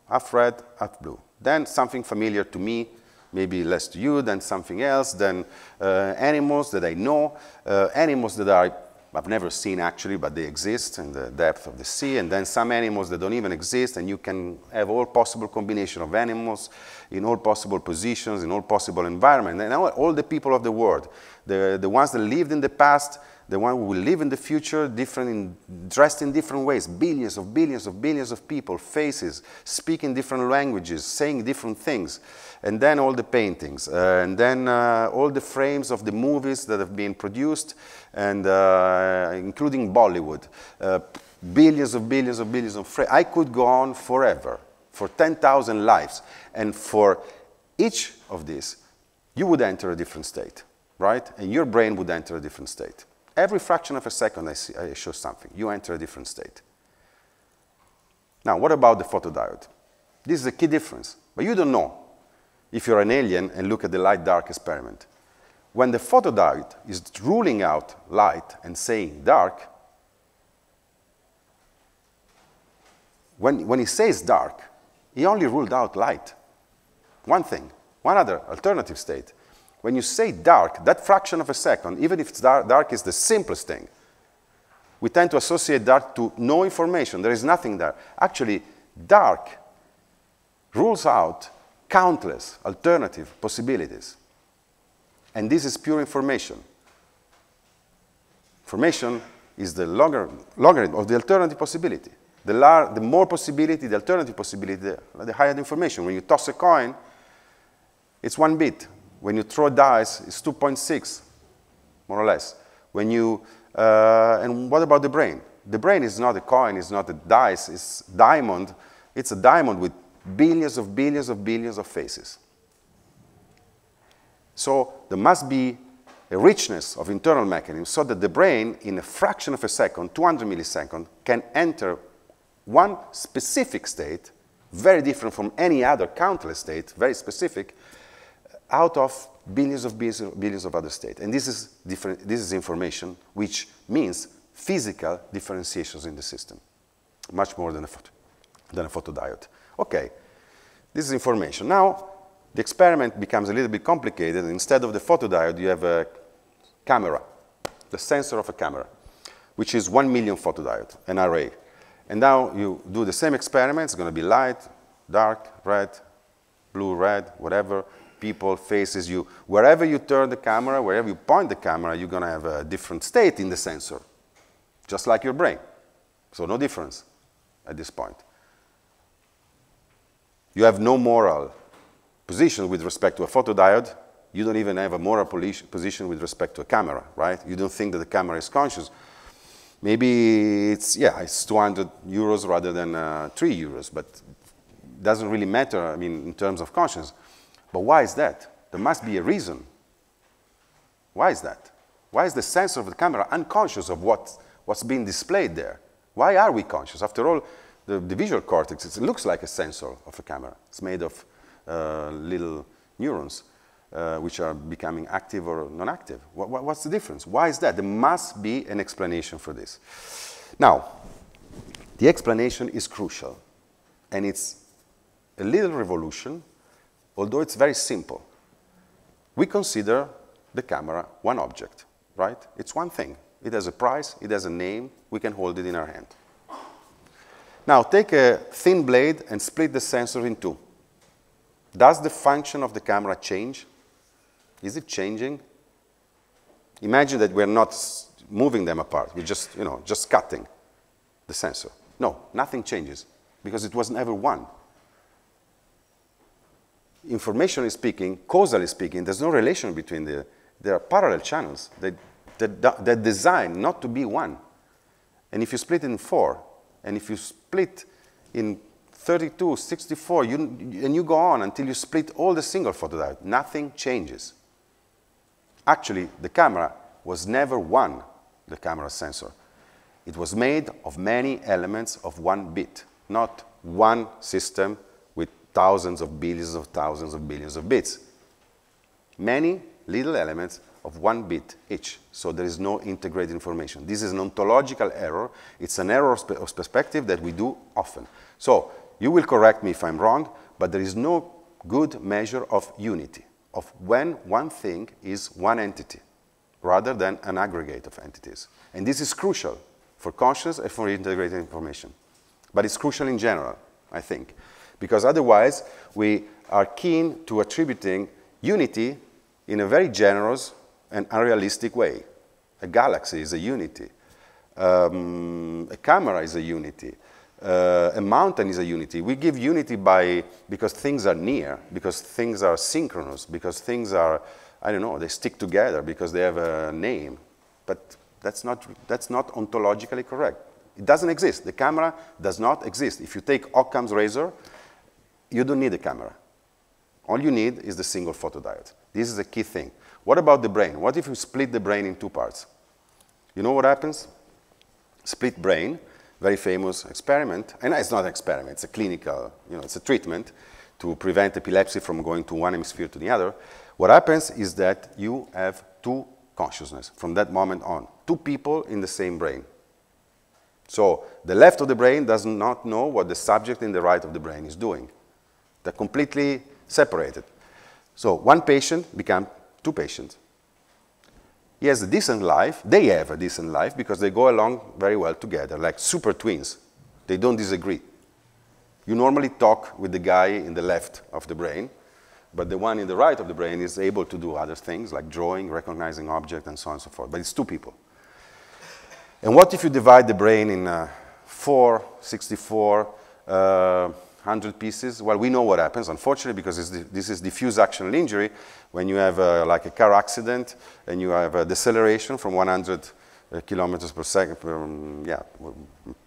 half red, half blue. Then something familiar to me, maybe less to you, then something else, then animals that I know, animals that I've never seen actually, but they exist in the depth of the sea, and then some animals that don't even exist, and you can have all possible combination of animals in all possible positions, in all possible environments. And now all the people of the world, the ones that lived in the past, the ones who will live in the future, dressed in different ways, billions of people, faces, speaking different languages, saying different things. And then all the paintings, and then all the frames of the movies that have been produced, and including Bollywood. Billions of frames. I could go on forever, for 10,000 lives. And for each of these, you would enter a different state, right? And your brain would enter a different state. Every fraction of a second I show something. You enter a different state. Now, what about the photodiode? This is a key difference, but you don't know if you're an alien and look at the light-dark experiment. When the photodiode is ruling out light and saying dark, when he says dark, he only ruled out light. One thing, one other alternative state. When you say dark, that fraction of a second, even if dark is the simplest thing, we tend to associate dark to no information. There is nothing there. Actually, dark rules out countless alternative possibilities. And this is pure information. Information is the logarithm of the alternative possibility. The more possibility, the alternative possibility, the higher the information. When you toss a coin, it's 1 bit. When you throw dice, it's 2.6, more or less. And what about the brain? The brain is not a coin, it's not a dice, it's diamond. It's a diamond with billions of faces. So there must be a richness of internal mechanisms so that the brain, in a fraction of a second, 200 milliseconds, can enter one specific state, very different from any other countless state, very specific, out of billions of other states. And this is information, which means physical differentiations in the system, much more than a photodiode. Okay, this is information. Now, the experiment becomes a little bit complicated. Instead of the photodiode, you have a camera, the sensor of a camera, which is 1 million photodiode, an array. And now you do the same experiment. It's going to be light, dark, red, blue, red, whatever, people, faces, you. Wherever you turn the camera, wherever you point the camera, you're going to have a different state in the sensor, just like your brain. So no difference at this point. You have no moral position with respect to a photodiode. You don't even have a moral position with respect to a camera, right? You don't think that the camera is conscious. Maybe it's 200 euros rather than 3 euros, but it doesn't really matter, I mean, in terms of conscience. But why is that? There must be a reason. Why is that? Why is the sensor of the camera unconscious of what's being displayed there? Why are we conscious? After all, the visual cortex, it looks like a sensor of a camera. It's made of little neurons, which are becoming active or non-active. What's the difference? Why is that? There must be an explanation for this. Now, the explanation is crucial, and it's a little revolution, although it's very simple. We consider the camera one object, right? It's one thing. It has a price, it has a name, we can hold it in our hand. Now, take a thin blade and split the sensor in two. Does the function of the camera change? Is it changing? Imagine that we're not moving them apart. We're just cutting the sensor. No, nothing changes because it was never one. Informationally speaking, causally speaking, there's no relation between there are parallel channels that designed not to be one. And if you split it in 4, and if you split in 32, 64, and you go on until you split all the single photodiode, nothing changes. Actually, the camera was never one, the camera sensor. It was made of many elements of one bit, not one system with thousands of billions of bits. Many little elements of one bit each, so there is no integrated information. This is an ontological error. It's an error of perspective that we do often. So you will correct me if I'm wrong, but there is no good measure of unity, of when one thing is one entity, rather than an aggregate of entities. And this is crucial for conscious and for integrated information. But it's crucial in general, I think, because otherwise we are keen to attributing unity in a very generous and unrealistic way. A galaxy is a unity. A camera is a unity. A mountain is a unity. We give unity because things are near, because things are synchronous, because things are, I don't know, they stick together because they have a name. But that's not ontologically correct. It doesn't exist. The camera does not exist. If you take Occam's razor, you don't need a camera. All you need is the single photodiode. This is a key thing. What about the brain? What if you split the brain in two parts? You know what happens? Split brain, very famous experiment. And it's not an experiment, it's a clinical, it's a treatment to prevent epilepsy from going to one hemisphere to the other. What happens is that you have two consciousness from that moment on. Two people in the same brain. So the left of the brain does not know what the subject in the right of the brain is doing. They're completely separated. So one patient becomes two patients. He has a decent life. They have a decent life because they go along very well together, like super twins. They don't disagree. You normally talk with the guy in the left of the brain, but the one in the right of the brain is able to do other things like drawing, recognizing objects, and so on and so forth. But it's two people. And what if you divide the brain in 4, 64, 100 pieces? Well, we know what happens, unfortunately, because this is diffuse axonal injury. When you have like a car accident and you have a deceleration from 100 kilometers per second,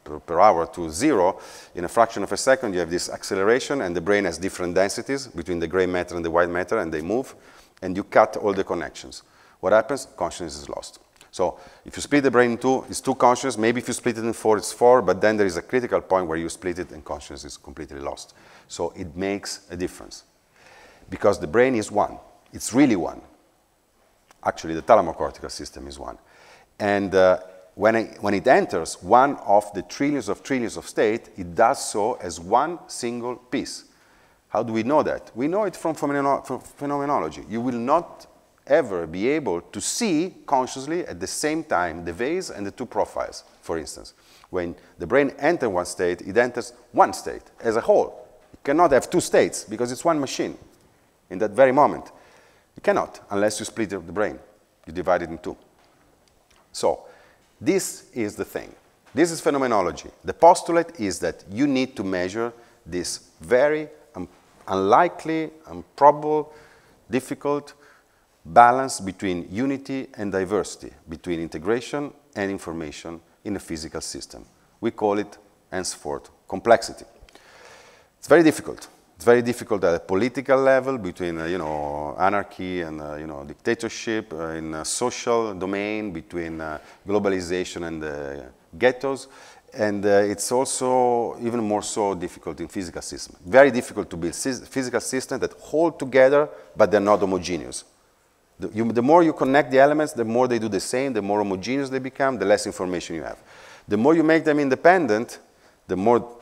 per hour to 0, in a fraction of a second, you have this acceleration, and the brain has different densities between the gray matter and the white matter, and they move, and you cut all the connections. What happens? Consciousness is lost. So if you split the brain in two, it's two consciousness. Maybe if you split it in 4, it's 4, but then there is a critical point where you split it and consciousness is completely lost. So it makes a difference. Because the brain is one. It's really one. Actually, the thalamocortical system is one. And when it enters one of the trillions of states, it does so as one single piece. How do we know that? We know it from phenomenology. You will not ever be able to see consciously at the same time the vase and the two profiles, for instance. When the brain enters one state, it enters one state as a whole. It cannot have two states because it's one machine in that very moment. You cannot unless you split the brain. You divide it in two. So this is the thing. This is phenomenology. The postulate is that you need to measure this very unlikely, improbable, difficult balance between unity and diversity, between integration and information in a physical system. We call it, henceforth, complexity. It's very difficult. It's very difficult at a political level between, anarchy and, dictatorship, in a social domain between globalization and ghettos. And it's also even more so difficult in physical systems. Very difficult to build physical systems that hold together, but they're not homogeneous. The more you connect the elements, the more they do the same, the more homogeneous they become, the less information you have. The more you make them independent, the more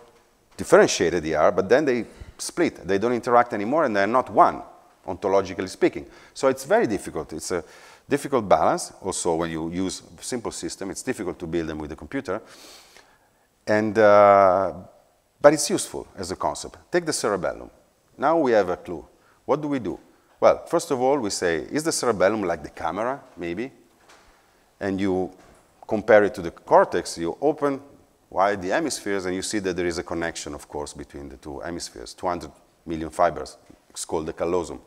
differentiated they are, but then they split. They don't interact anymore, and they're not one, ontologically speaking. So it's very difficult. It's a difficult balance. Also, when you use a simple system, it's difficult to build them with a computer. And, but it's useful as a concept. Take the cerebellum. Now we have a clue. What do we do? Well, first of all, we say, is the cerebellum like the camera, maybe? And you compare it to the cortex. You open wide the hemispheres, and you see that there is a connection, of course, between the two hemispheres, 200 million fibers. It's called the callosum.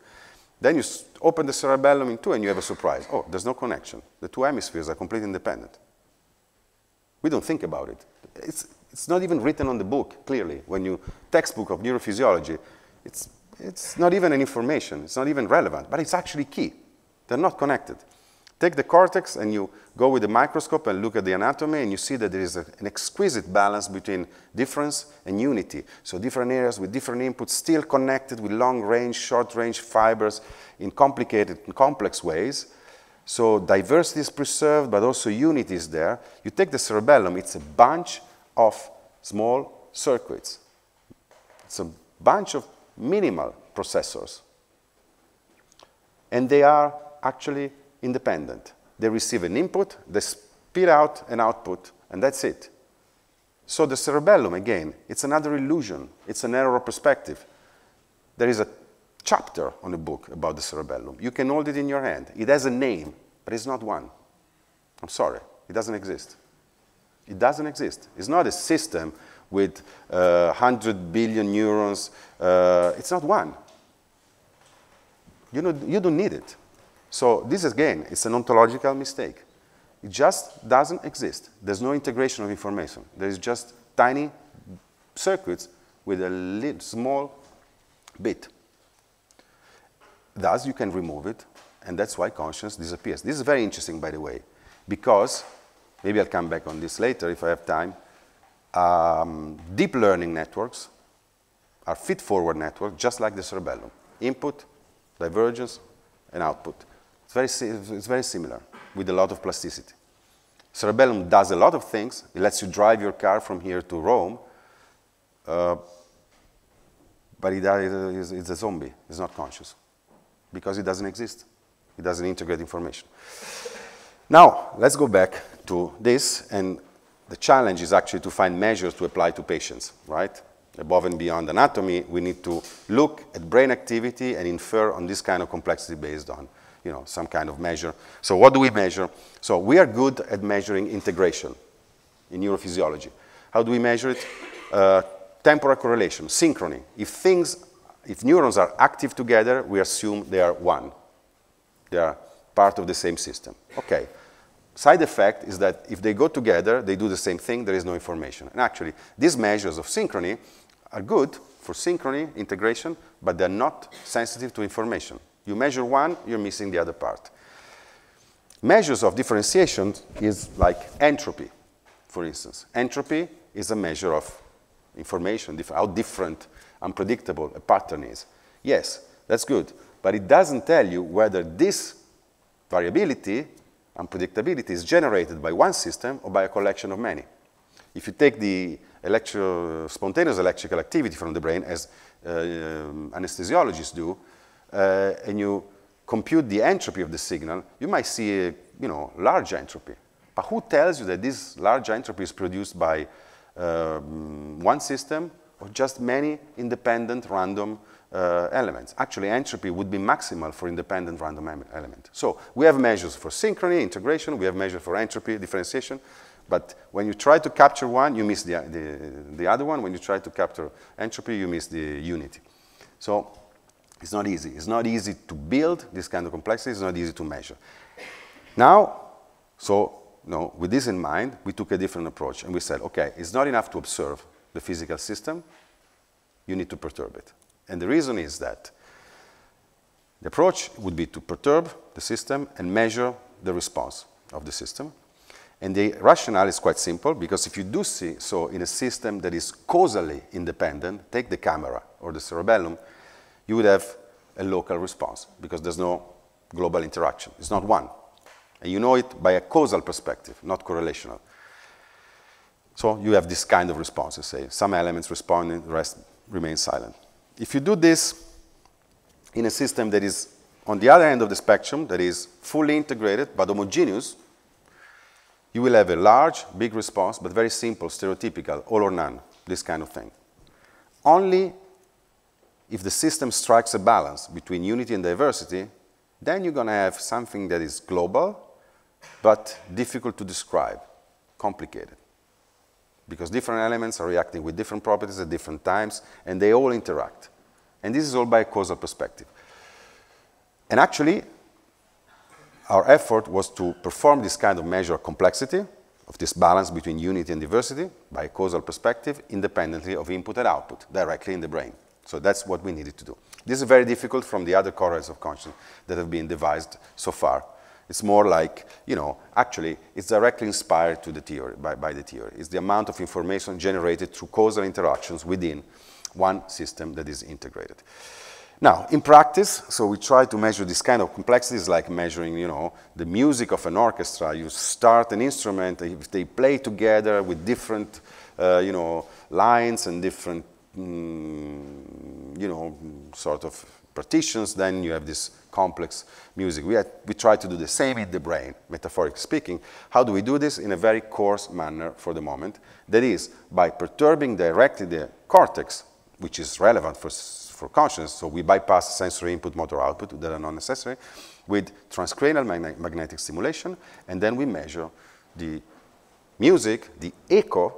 Then you open the cerebellum in two, and you have a surprise. Oh, there's no connection. The two hemispheres are completely independent. We don't think about it. It's not even written on the book, clearly. When you textbook of neurophysiology, it's not even an information. It's not even relevant, but it's actually key. They're not connected. Take the cortex and you go with the microscope and look at the anatomy, and you see that there is an exquisite balance between difference and unity. So different areas with different inputs still connected with long-range, short-range fibers in complicated and complex ways. So diversity is preserved, but also unity is there. You take the cerebellum, it's a bunch of small circuits. It's a bunch of minimal processors. And they are actually independent. They receive an input, they spit out an output, and that's it. So the cerebellum, again, it's another illusion. It's an error of perspective. There is a chapter on the book about the cerebellum. You can hold it in your hand. It has a name, but it's not one. I'm sorry, it doesn't exist. It doesn't exist. It's not a system with 100 billion neurons. It's not one. You don't need it. So this, again, it's an ontological mistake. It just doesn't exist. There's no integration of information. There's just tiny circuits with a little small bit. Thus, you can remove it, and that's why consciousness disappears. This is very interesting, by the way, because, maybe I'll come back on this later if I have time, deep learning networks are feed-forward networks, just like the cerebellum. Input, divergence, and output. It's very similar, with a lot of plasticity. Cerebellum does a lot of things. It lets you drive your car from here to Rome, but it's a zombie. It's not conscious, because it doesn't exist. It doesn't integrate information. Now, let's go back to this, and the challenge is actually to find measures to apply to patients, right? Above and beyond anatomy, we need to look at brain activity and infer on this kind of complexity based on, some kind of measure. So what do we measure? So we are good at measuring integration in neurophysiology. How do we measure it? Temporal correlation, synchrony. If neurons are active together, we assume they are one. They are part of the same system. Okay. Side effect is that if they go together, they do the same thing, there is no information. And actually, these measures of synchrony are good for synchrony, integration, but they're not sensitive to information. You measure one, you're missing the other part. Measures of differentiation is like entropy, for instance. Entropy is a measure of information, how different, unpredictable a pattern is. Yes, that's good, but it doesn't tell you whether this variability, unpredictability, is generated by one system or by a collection of many. If you take the spontaneous electrical activity from the brain, as anesthesiologists do, and you compute the entropy of the signal, you might see a large entropy. But who tells you that this large entropy is produced by one system or just many independent random elements? Actually, entropy would be maximal for independent random element. So we have measures for synchrony, integration, we have measures for entropy, differentiation, but when you try to capture one, you miss the other one. When you try to capture entropy, you miss the unity. So it's not easy. It's not easy to build this kind of complexity. It's not easy to measure. Now, with this in mind, we took a different approach, and we said, okay, it's not enough to observe the physical system. You need to perturb it. And the reason is that the approach would be to perturb the system and measure the response of the system. And the rationale is quite simple, because if you do see so in a system that is causally independent, take the camera or the cerebellum, you would have a local response, because there's no global interaction. It's not one. And you know it by a causal perspective, not correlational. So you have this kind of responses, say, some elements respond, the rest remain silent. If you do this in a system that is on the other end of the spectrum, that is fully integrated but homogeneous, you will have a large, big response, but very simple, stereotypical, all or none, this kind of thing. Only if the system strikes a balance between unity and diversity, then you're going to have something that is global, but difficult to describe, complicated. Because different elements are reacting with different properties at different times, and they all interact. And this is all by a causal perspective. And actually, our effort was to perform this kind of measure of complexity, of this balance between unity and diversity, by a causal perspective, independently of input and output, directly in the brain. So that's what we needed to do. This is very difficult from the other correlates of consciousness that have been devised so far. It's more like, actually, it's directly inspired to the theory, by the theory. It's the amount of information generated through causal interactions within one system that is integrated. Now, in practice, so we try to measure this kind of complexities, like measuring, the music of an orchestra. You start an instrument, if they play together with different, lines and different, sort of partitions, then you have this complex music. We try to do the same in the brain, metaphorically speaking. How do we do this? In a very coarse manner for the moment. That is, by perturbing directly the cortex, which is relevant for consciousness, so we bypass sensory input, motor output that are not necessary, with transcranial magnetic stimulation, and then we measure the music, the echo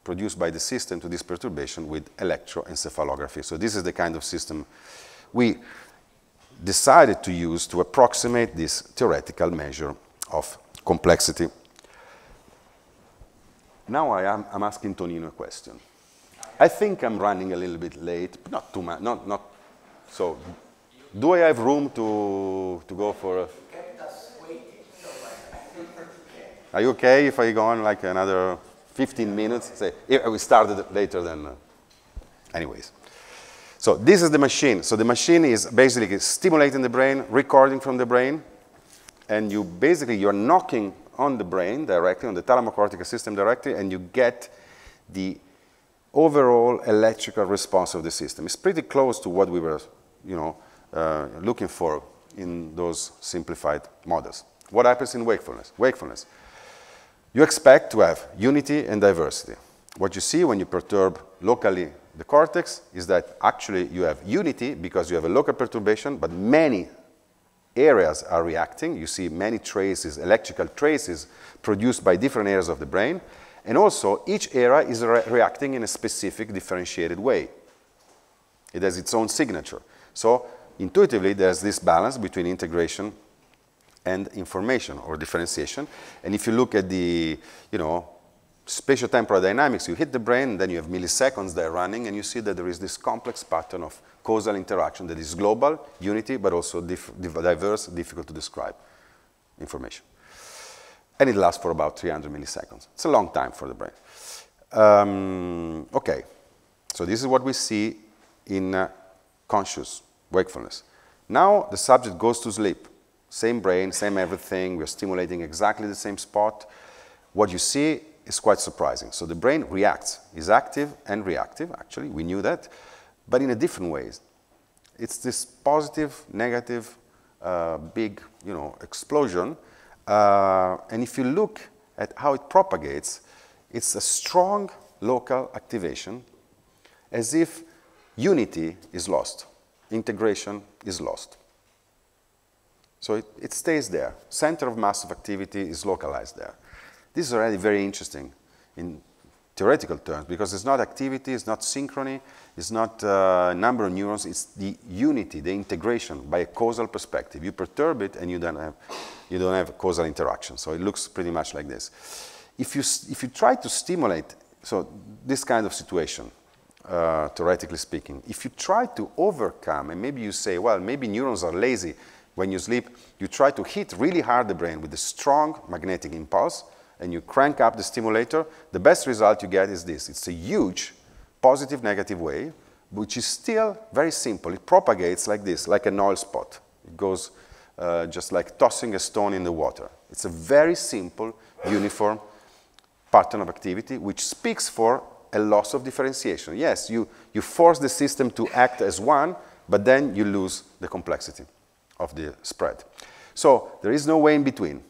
produced by the system to this perturbation with electroencephalography. So this is the kind of system we decided to use to approximate this theoretical measure of complexity. Now I'm asking Tonino a question. I think I'm running a little bit late, but not too much. Not so. Do I have room to go for? Kept us waiting. Are you okay if I go on like another 15 minutes? Say we started later than. Anyways, so this is the machine. So the machine is basically stimulating the brain, recording from the brain, and you're knocking on the brain directly, on the thalamocortical system directly, and you get the overall electrical response of the system. It's pretty close to what we were, looking for in those simplified models. What happens in wakefulness? Wakefulness. You expect to have unity and diversity. What you see when you perturb locally the cortex is that actually you have unity because you have a local perturbation, but many areas are reacting. You see many traces, electrical traces produced by different areas of the brain. And also, each area is reacting in a specific differentiated way. It has its own signature. So, intuitively, there's this balance between integration and information or differentiation. And if you look at the, spatiotemporal dynamics, you hit the brain, and then you have milliseconds there running, and you see that there is this complex pattern of causal interaction that is global, unity, but also diverse, difficult to describe information. And it lasts for about 300 milliseconds. It's a long time for the brain. Okay, so this is what we see in conscious wakefulness. Now the subject goes to sleep. Same brain, same everything. We're stimulating exactly the same spot. What you see is quite surprising. So the brain reacts, is active and reactive, actually. We knew that, but in a different ways. It's this positive, negative big, explosion. And if you look at how it propagates, it's a strong local activation, as if unity is lost, integration is lost. So it stays there. Center of mass of activity is localized there. This is already very interesting in theoretical terms, because it's not activity, it's not synchrony, it's not number of neurons, it's the unity, the integration by a causal perspective. You perturb it and you don't have causal interaction. So it looks pretty much like this. If you try to stimulate, so this kind of situation, theoretically speaking, if you try to overcome, and maybe you say, well, maybe neurons are lazy when you sleep, you try to hit really hard the brain with a strong magnetic impulse, and you crank up the stimulator, the best result you get is this. It's a huge positive negative wave, which is still very simple. It propagates like this, like an oil spot. It goes just like tossing a stone in the water. It's a very simple, uniform pattern of activity, which speaks for a loss of differentiation. Yes, you force the system to act as one, but then you lose the complexity of the spread. So there is no way in between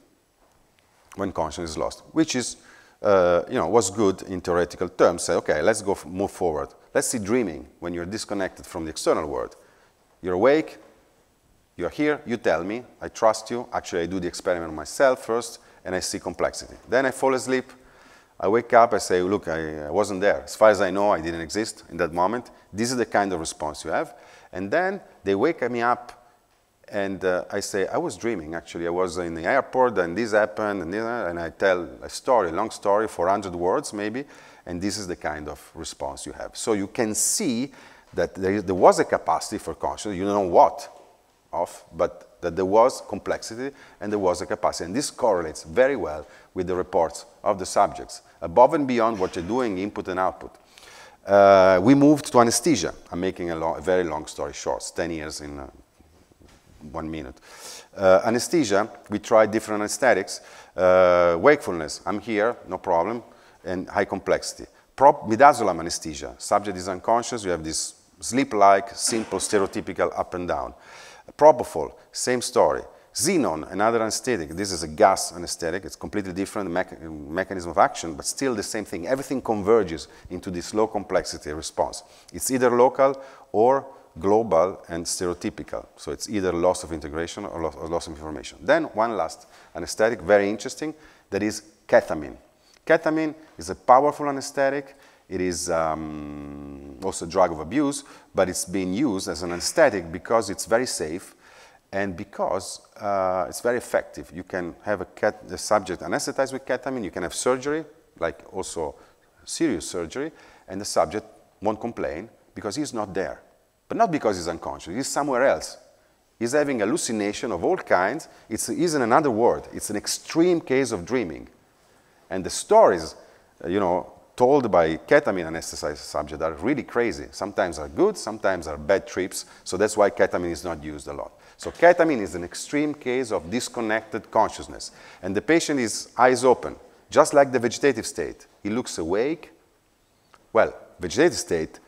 when consciousness is lost, which is, was good in theoretical terms. Say, okay, let's go move forward. Let's see dreaming when you're disconnected from the external world. You're awake, you're here, you tell me, I trust you. Actually, I do the experiment myself first, and I see complexity. Then I fall asleep, I wake up, I say, look, I wasn't there. As far as I know, I didn't exist in that moment. This is the kind of response you have. And then they wake me up, and I say, I was dreaming, actually. I was in the airport, and this happened, and I tell a story, a long story, 400 words maybe, and this is the kind of response you have. So you can see that there was a capacity for consciousness, you don't know what of, but that there was complexity and there was a capacity. And this correlates very well with the reports of the subjects, above and beyond what you're doing, input and output. We moved to anesthesia. I'm making a very long story short, 10 years in 1 minute. Anesthesia, we tried different anesthetics. Wakefulness, I'm here, no problem, and high complexity. Midazolam anesthesia, subject is unconscious, you have this sleep-like, simple, stereotypical up and down. Propofol, same story. Xenon, another anesthetic. This is a gas anesthetic. It's completely different mechanism of action, but still the same thing. Everything converges into this low complexity response. It's either local or global and stereotypical. So it's either loss of integration or loss of information. Then one last anesthetic, very interesting, that is ketamine. Ketamine is a powerful anesthetic. It is also a drug of abuse, but it's being used as an anesthetic because it's very safe and because it's very effective. You can have the subject anesthetized with ketamine, you can have surgery, like also serious surgery, and the subject won't complain because he's not there. But not because he's unconscious, he's somewhere else. He's having hallucination of all kinds. He's in another world. It's an extreme case of dreaming. And the stories, told by ketamine anesthetized subjects are really crazy. Sometimes are good, sometimes are bad trips. So that's why ketamine is not used a lot. So ketamine is an extreme case of disconnected consciousness. And the patient is eyes open, just like the vegetative state. He looks awake. Well, vegetative state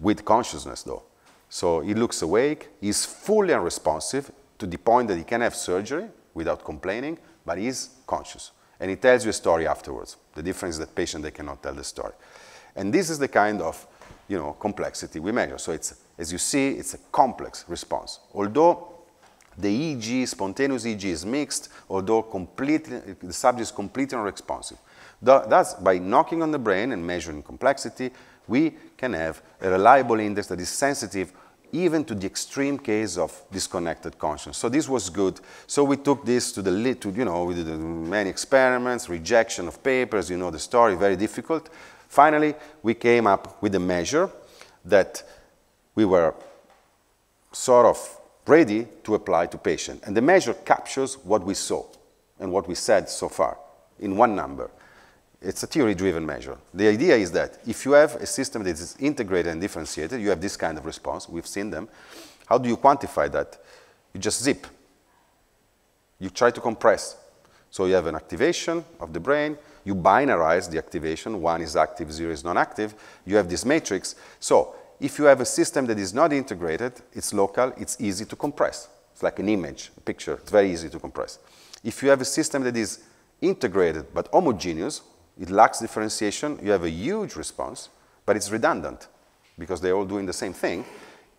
with consciousness, though. So he looks awake. He's fully unresponsive to the point that he can have surgery without complaining, but he's conscious. And he tells you a story afterwards. The difference is that patient, they cannot tell the story. And this is the kind of complexity we measure. So it's, as you see, it's a complex response. Although the EEG, spontaneous EEG is mixed, although the subject is completely unresponsive. Thus, by knocking on the brain and measuring complexity, we can have a reliable index that is sensitive even to the extreme case of disconnected consciousness. So this was good. So we took this to we did many experiments, rejection of papers, the story, very difficult. Finally, we came up with a measure that we were sort of ready to apply to patient. And the measure captures what we saw and what we said so far in one number. It's a theory-driven measure. The idea is that if you have a system that is integrated and differentiated, you have this kind of response. We've seen them. How do you quantify that? You just zip. You try to compress. So you have an activation of the brain. You binarize the activation. 1 is active, 0 is non-active. You have this matrix. So if you have a system that is not integrated, it's local, it's easy to compress. It's like an image, a picture. It's very easy to compress. If you have a system that is integrated but homogeneous, it lacks differentiation, you have a huge response, but it's redundant because they're all doing the same thing.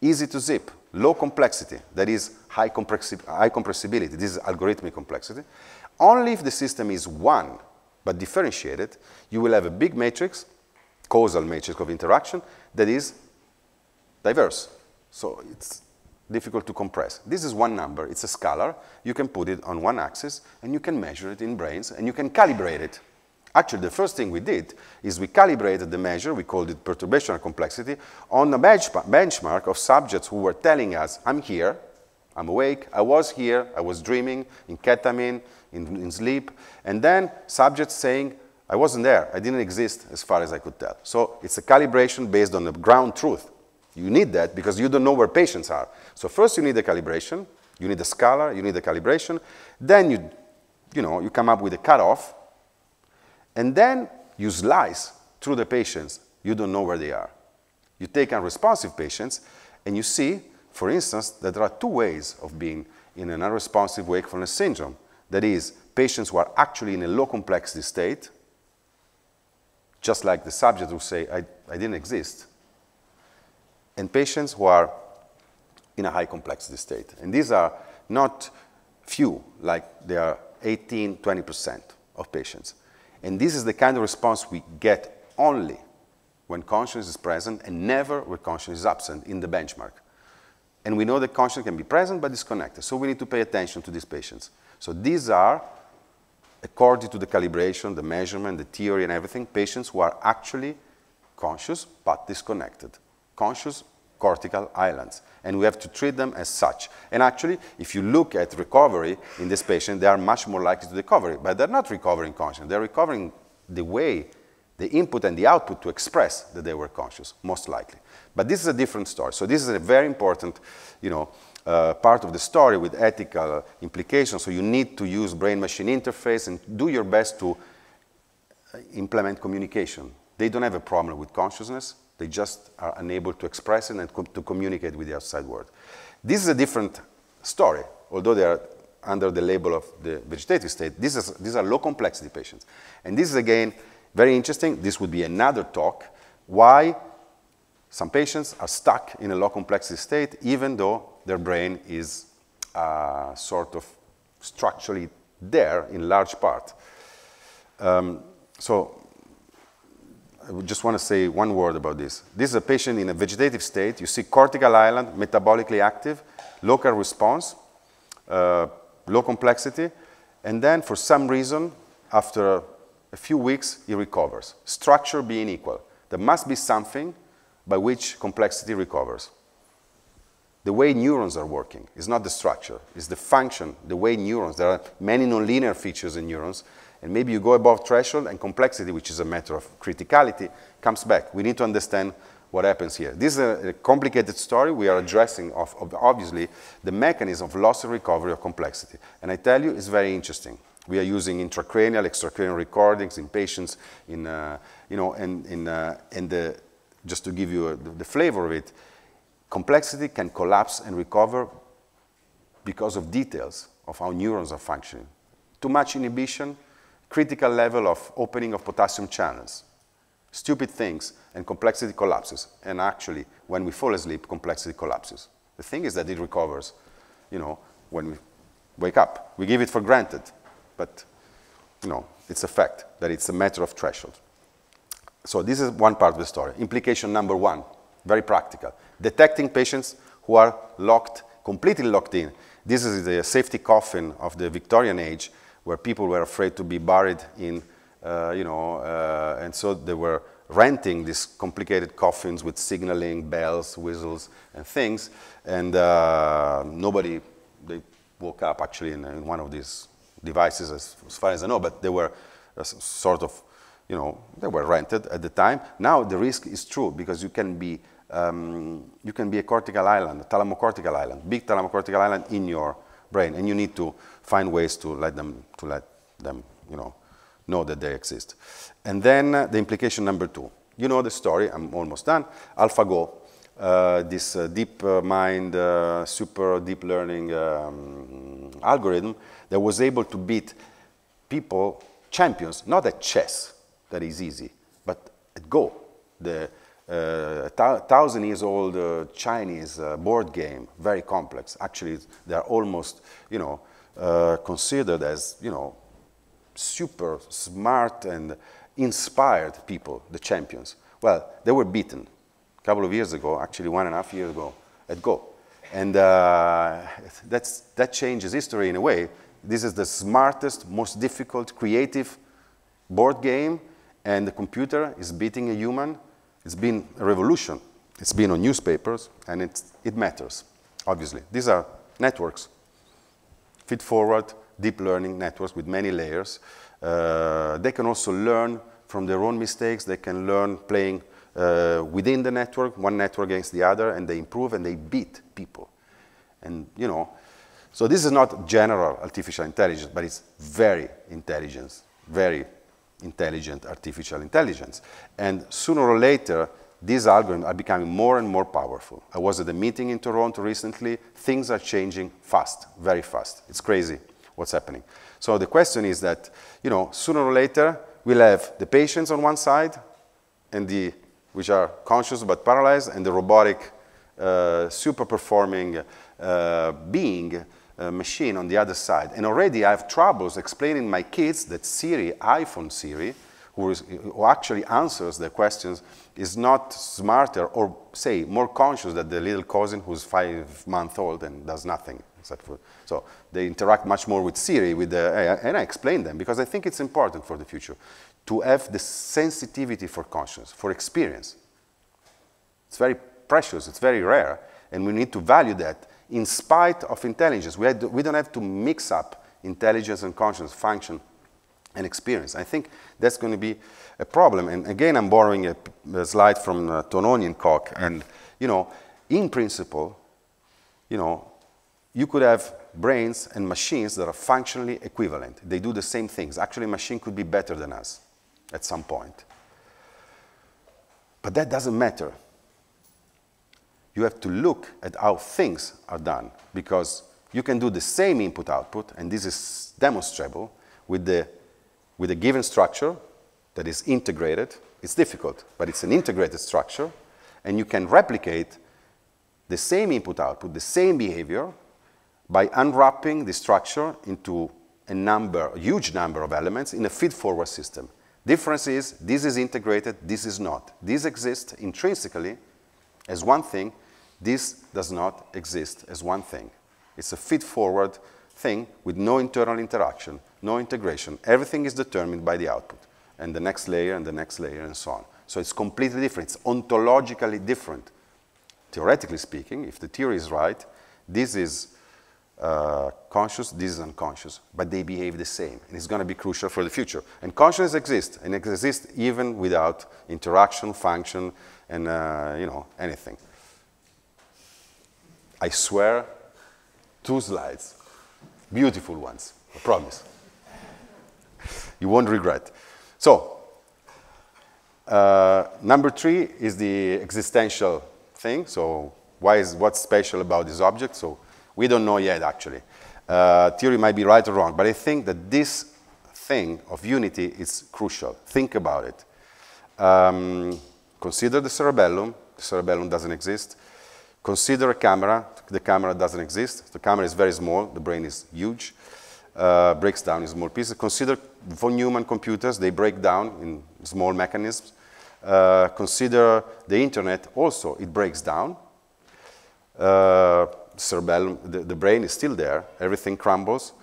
Easy to zip, low complexity, that is high compressibility. This is algorithmic complexity. Only if the system is one but differentiated, you will have a big matrix, causal matrix of interaction, that is diverse. So it's difficult to compress. This is one number. It's a scalar. You can put it on one axis, and you can measure it in brains, and you can calibrate it. Actually, the first thing we did is we calibrated the measure, we called it perturbational complexity, on a benchmark of subjects who were telling us, I'm here, I'm awake, I was here, I was dreaming, in ketamine, in sleep, and then subjects saying, I wasn't there, I didn't exist as far as I could tell. So it's a calibration based on the ground truth. You need that because you don't know where patients are. So first you need the calibration, you need the scalar, you need the calibration, then you come up with a cutoff, and then you slice through the patients. You don't know where they are. You take unresponsive patients, and you see, for instance, that there are two ways of being in an unresponsive wakefulness syndrome. That is, patients who are actually in a low complexity state, just like the subject who say, I didn't exist, and patients who are in a high complexity state. And these are not few, like they are 18, 20% of patients. And this is the kind of response we get only when consciousness is present and never when consciousness is absent in the benchmark. And we know that consciousness can be present but disconnected. So we need to pay attention to these patients. So these are, according to the calibration, the measurement, the theory and everything, patients who are actually conscious but disconnected. Conscious cortical islands. And we have to treat them as such. And actually, if you look at recovery in this patient, they are much more likely to recover. But they're not recovering consciousness. They're recovering the way, the input and the output to express that they were conscious, most likely. But this is a different story. So this is a very important, part of the story with ethical implications. So you need to use brain-machine interface and do your best to implement communication. They don't have a problem with consciousness. They just are unable to express it and to communicate with the outside world. This is a different story, although they are under the label of the vegetative state. These are low complexity patients. And this is, again, very interesting. This would be another talk, why some patients are stuck in a low complexity state, even though their brain is sort of structurally there in large part. So I would just want to say one word about this. This is a patient in a vegetative state. You see cortical island, metabolically active, local response, low complexity, and then for some reason, after a few weeks, he recovers. Structure being equal. There must be something by which complexity recovers. The way neurons are working is not the structure, it's the function, the way neurons, there are many nonlinear features in neurons, and maybe you go above threshold and complexity, which is a matter of criticality, comes back. We need to understand what happens here. This is a complicated story. We are addressing, obviously, the mechanism of loss and recovery of complexity. And I tell you, it's very interesting. We are using intracranial, extracranial recordings in patients, just to give you the flavor of it, complexity can collapse and recover because of details of how neurons are functioning. Too much inhibition, critical level of opening of potassium channels, stupid things, and complexity collapses. And actually, when we fall asleep, complexity collapses. The thing is that it recovers, when we wake up. We give it for granted, but, it's a fact that it's a matter of threshold. So this is one part of the story. Implication number one, very practical. Detecting patients who are completely locked in. This is the safety coffin of the Victorian age, where people were afraid to be buried in, and so they were renting these complicated coffins with signaling, bells, whistles, and things. And they woke up actually in one of these devices, as far as I know, but they were sort of, they were rented at the time. Now the risk is true because you can be a cortical island, a thalamocortical island, big thalamocortical island in your brain, and you need to find ways to let them know that they exist. And then the implication number two. You know the story. I'm almost done. AlphaGo. this deep mind, super deep learning algorithm that was able to beat people, champions, not at chess, that is easy, but at Go. The 1,000-year-old Chinese board game, very complex. Actually, they are almost, you know, considered as, you know, super smart and inspired people, the champions. Well, they were beaten a couple of years ago, actually 1.5 years ago, at Go. And that changes history in a way. This is the smartest, most difficult, creative board game, and the computer is beating a human. It's been a revolution. It's been on newspapers, and it matters, obviously. These are networks, feed-forward, deep learning networks with many layers. They can also learn from their own mistakes. They can learn playing within the network, one network against the other, and they improve and they beat people. And, you know, so this is not general artificial intelligence, but it's very intelligent artificial intelligence. And sooner or later, these algorithms are becoming more and more powerful. I was at a meeting in Toronto recently. Things are changing fast, very fast. It's crazy what's happening. So the question is that, you know, sooner or later, we'll have the patients on one side, and which are conscious but paralyzed, and the robotic, super-performing being, machine on the other side. And already I have troubles explaining my kids that Siri, iPhone Siri, who actually answers their questions, is not smarter or, say, more conscious than the little cousin who's 5 months old and does nothing except for. So they interact much more with Siri, with the AI, and I explain them because I think it's important for the future to have the sensitivity for consciousness, for experience. It's very precious, it's very rare, and we need to value that. In spite of intelligence, we don't have to mix up intelligence and consciousness, function and experience. I think that's going to be a problem. And again, I'm borrowing a slide from Tononi and Koch. And, you know, in principle, you know, you could have brains and machines that are functionally equivalent. They do the same things. Actually, a machine could be better than us at some point. But that doesn't matter. You have to look at how things are done, because you can do the same input-output, and this is demonstrable, with a given structure that is integrated. It's difficult, but it's an integrated structure, and you can replicate the same input-output, the same behavior, by unwrapping the structure into a huge number of elements in a feed-forward system. Difference is, this is integrated, this is not. This exists intrinsically as one thing. This does not exist as one thing. It's a feed-forward thing with no internal interaction, no integration. Everything is determined by the output, and the next layer, and the next layer, and so on. So it's completely different. It's ontologically different. Theoretically speaking, if the theory is right, this is conscious, this is unconscious, but they behave the same, and it's going to be crucial for the future. And consciousness exists, and it exists even without interaction, function, and you know, anything. I swear, 2 slides, beautiful ones, I promise. You won't regret. So, number 3 is the existential thing. So, what's special about this object? So, we don't know yet, actually. Theory might be right or wrong, but I think that this thing of unity is crucial. Think about it. Consider the cerebellum. The cerebellum doesn't exist. Consider a camera. The camera doesn't exist. The camera is very small. The brain is huge. Breaks down in small pieces. Consider von Neumann computers. They break down in small mechanisms. Consider the internet. Also, it breaks down. Cerebellum, the brain is still there. Everything crumbles.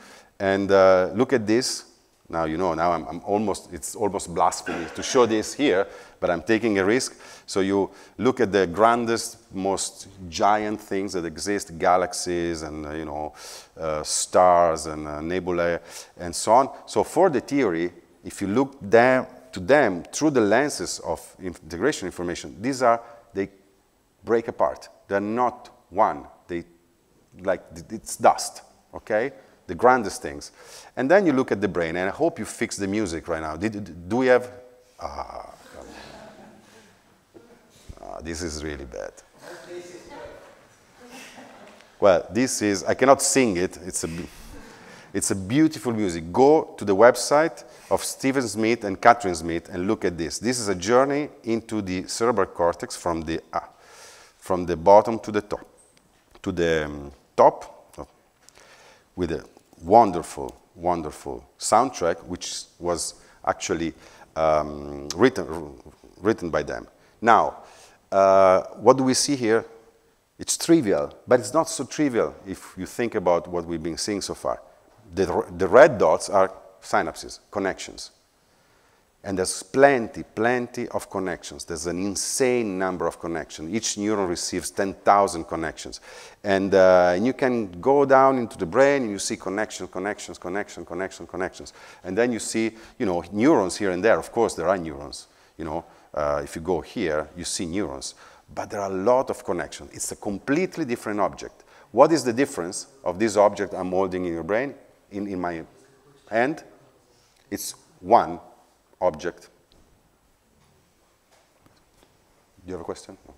And look at this. Now, you know, now it's almost blasphemy to show this here, but I'm taking a risk. So you look at the grandest, most giant things that exist, galaxies and, you know, stars and nebulae and so on. So for the theory, if you look to them through the lenses of integration information, they break apart. They're not one. It's dust, okay? The grandest things. And then you look at the brain, and I hope you fix the music right now. Do we have... this is really bad. Well, this is, I cannot sing it. It's a beautiful music. Go to the website of Stephen Smith and Catherine Smith and look at this. This is a journey into the cerebral cortex from the bottom to the top. With a wonderful, wonderful soundtrack, which was actually written by them. Now, what do we see here? It's trivial, but it's not so trivial if you think about what we've been seeing so far. The red dots are synapses, connections. And there's plenty of connections. There's an insane number of connections. Each neuron receives 10,000 connections. And you can go down into the brain and you see connections. And then you see, neurons here and there. Of course, there are neurons. If you go here, you see neurons. But there are a lot of connections. It's a completely different object. What is the difference of this object I'm holding in your brain, in my hand? It's one object. Do you have a question? No.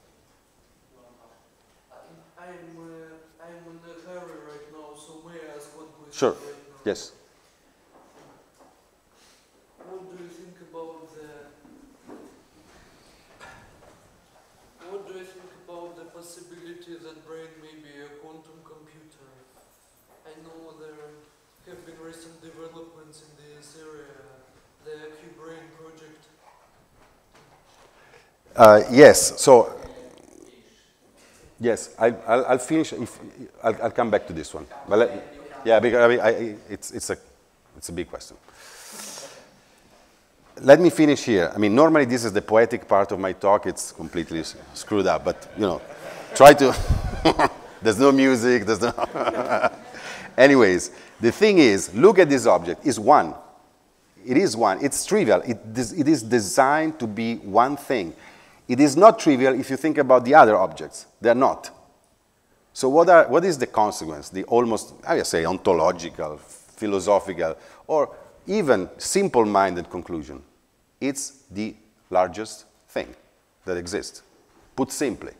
I'm in a hurry right now, so may I ask one question? Sure. Right now? Yes. What do you think about the possibility that brain may be a quantum computer? I know there have been recent developments in this area. The Q-Brain project. Yes. So, yes, I'll finish. I'll come back to this one. But yeah, because it's a big question. Let me finish here. Normally this is the poetic part of my talk. It's completely screwed up, but try to. There's no music. There's no. Anyways, the thing is, look at this object. It's one. It is one. It's trivial. It is designed to be one thing. It is not trivial if you think about the other objects. They're not. So what is the consequence? The almost, I would say, ontological, philosophical, or even simple-minded conclusion. It's the largest thing that exists. Put simply.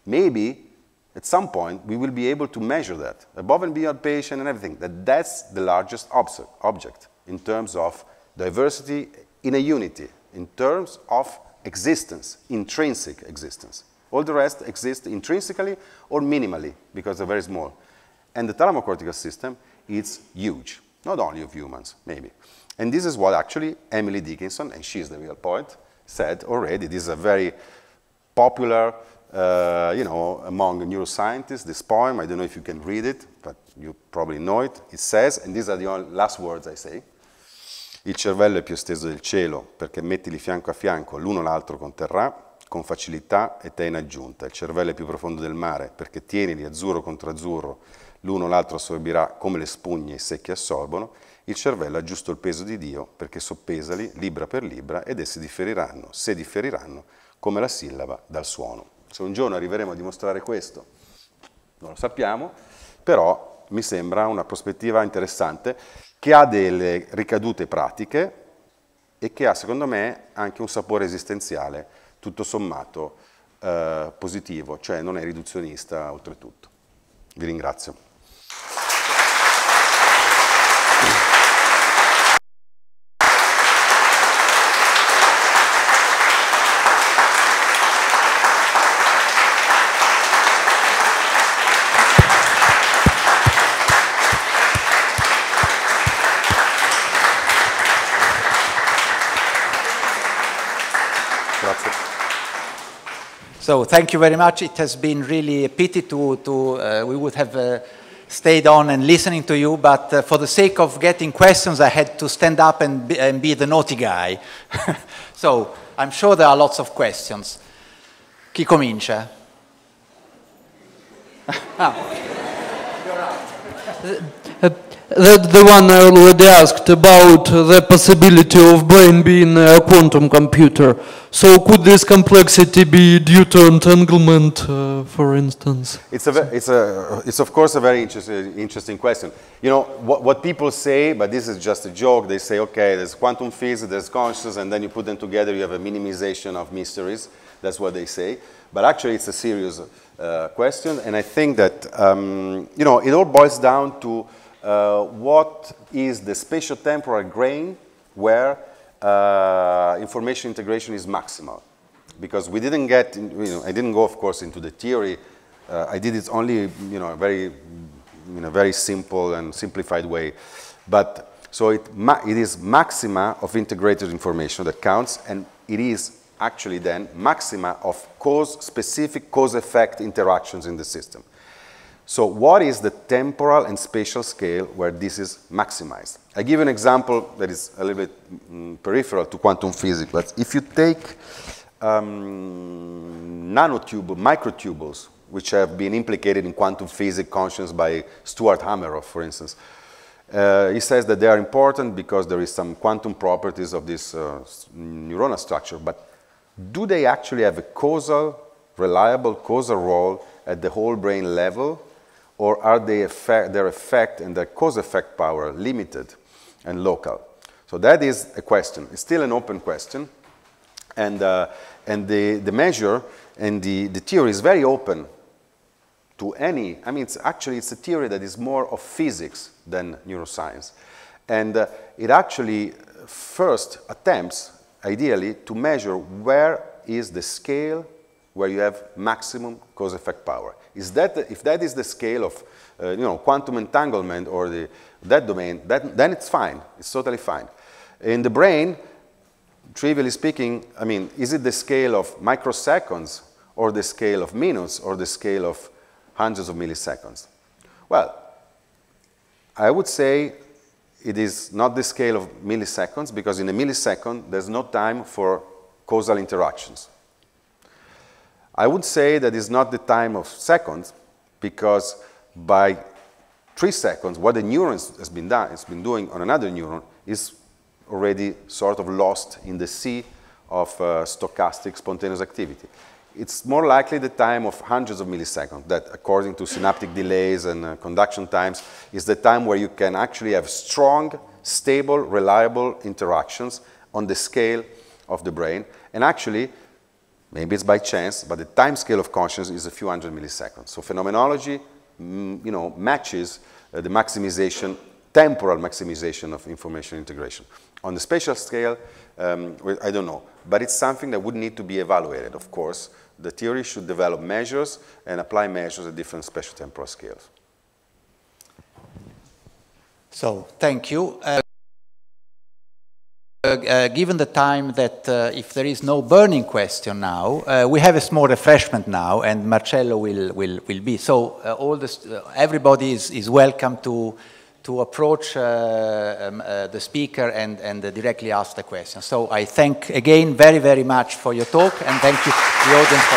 Maybe at some point we will be able to measure that, above and beyond patient and everything, that's the largest object. In terms of diversity in a unity, in terms of existence, intrinsic existence. All the rest exist intrinsically or minimally because they're very small. And the thalamocortical system is huge, not only of humans, maybe. And this is what actually Emily Dickinson, and she's the real poet, said already. This is a very popular, among neuroscientists, this poem. I don't know if you can read it, but you probably know it. It says, and these are the only last words I say, il cervello è più esteso del cielo, perché mettili fianco a fianco, l'uno l'altro conterrà, con facilità e te in aggiunta. Il cervello è più profondo del mare, perché tienili azzurro contro azzurro, l'uno l'altro assorbirà come le spugne i secchi assorbono. Il cervello ha giusto il peso di Dio, perché soppesali libra per libra ed essi differiranno, se differiranno, come la sillaba dal suono. Se un giorno arriveremo a dimostrare questo, non lo sappiamo, però mi sembra una prospettiva interessante che ha delle ricadute pratiche e che ha, secondo me, anche un sapore esistenziale, tutto sommato positivo, cioè non è riduzionista oltretutto. Vi ringrazio. So thank you very much. It has been really a pity we would have stayed on and listening to you, but for the sake of getting questions, I had to stand up and be the naughty guy. So I'm sure there are lots of questions. Chi comincia? You're right. That's the one I already asked about the possibility of brain being a quantum computer. So could this complexity be due to entanglement, for instance? It's of course a very interesting question. You know, what people say, but this is just a joke, they say, okay, there's quantum physics, there's consciousness, and then you put them together, you have a minimization of mysteries. That's what they say. But actually, it's a serious question, and I think that, you know, it all boils down to what is the spatio-temporal grain where information integration is maximal. Because we didn't get, you know, I didn't go, of course, into the theory. I did it only, you know, very simple and simplified way. But so it is maxima of integrated information that counts, and it is actually then maxima of specific cause-effect interactions in the system. So what is the temporal and spatial scale where this is maximized? I give an example that is a little bit peripheral to quantum physics, but if you take microtubules, which have been implicated in quantum physics conscience by Stuart Hameroff, for instance, he says that they are important because there is some quantum properties of this neuronal structure, but do they actually have a reliable causal role at the whole brain level, or are their effect and their cause-effect power limited and local? So that is a question. It's still an open question, and the measure and the theory is very open to any. I mean, it's a theory that is more of physics than neuroscience, and it actually first attempts, ideally, to measure where is the scale where you have maximum cause-effect power. If that is the scale of you know, quantum entanglement or that domain, then it's fine. It's totally fine. In the brain, trivially speaking, I mean, is it the scale of microseconds or the scale of minutes or the scale of hundreds of milliseconds? Well, I would say it is not the scale of milliseconds, because in a millisecond, there's no time for causal interactions. I would say that it's not the time of seconds, because by 3 seconds, what the neuron has been doing on another neuron is already sort of lost in the sea of stochastic spontaneous activity. It's more likely the time of hundreds of milliseconds that, according to synaptic delays and conduction times, is the time where you can actually have strong, stable, reliable interactions on the scale of the brain. And actually, maybe it's by chance, but the time scale of consciousness is a few hundred milliseconds. So phenomenology, you know, matches the maximization, temporal maximization of information integration. On the spatial scale, I don't know, but it's something that would need to be evaluated, of course. The theory should develop measures and apply measures at different spatio-temporal scales. So, thank you. Given the time that if there is no burning question now, we have a small refreshment now, and Marcello will be. So everybody is welcome to approach the speaker and directly ask the question. So I thank again very, very much for your talk, and thank you the audience for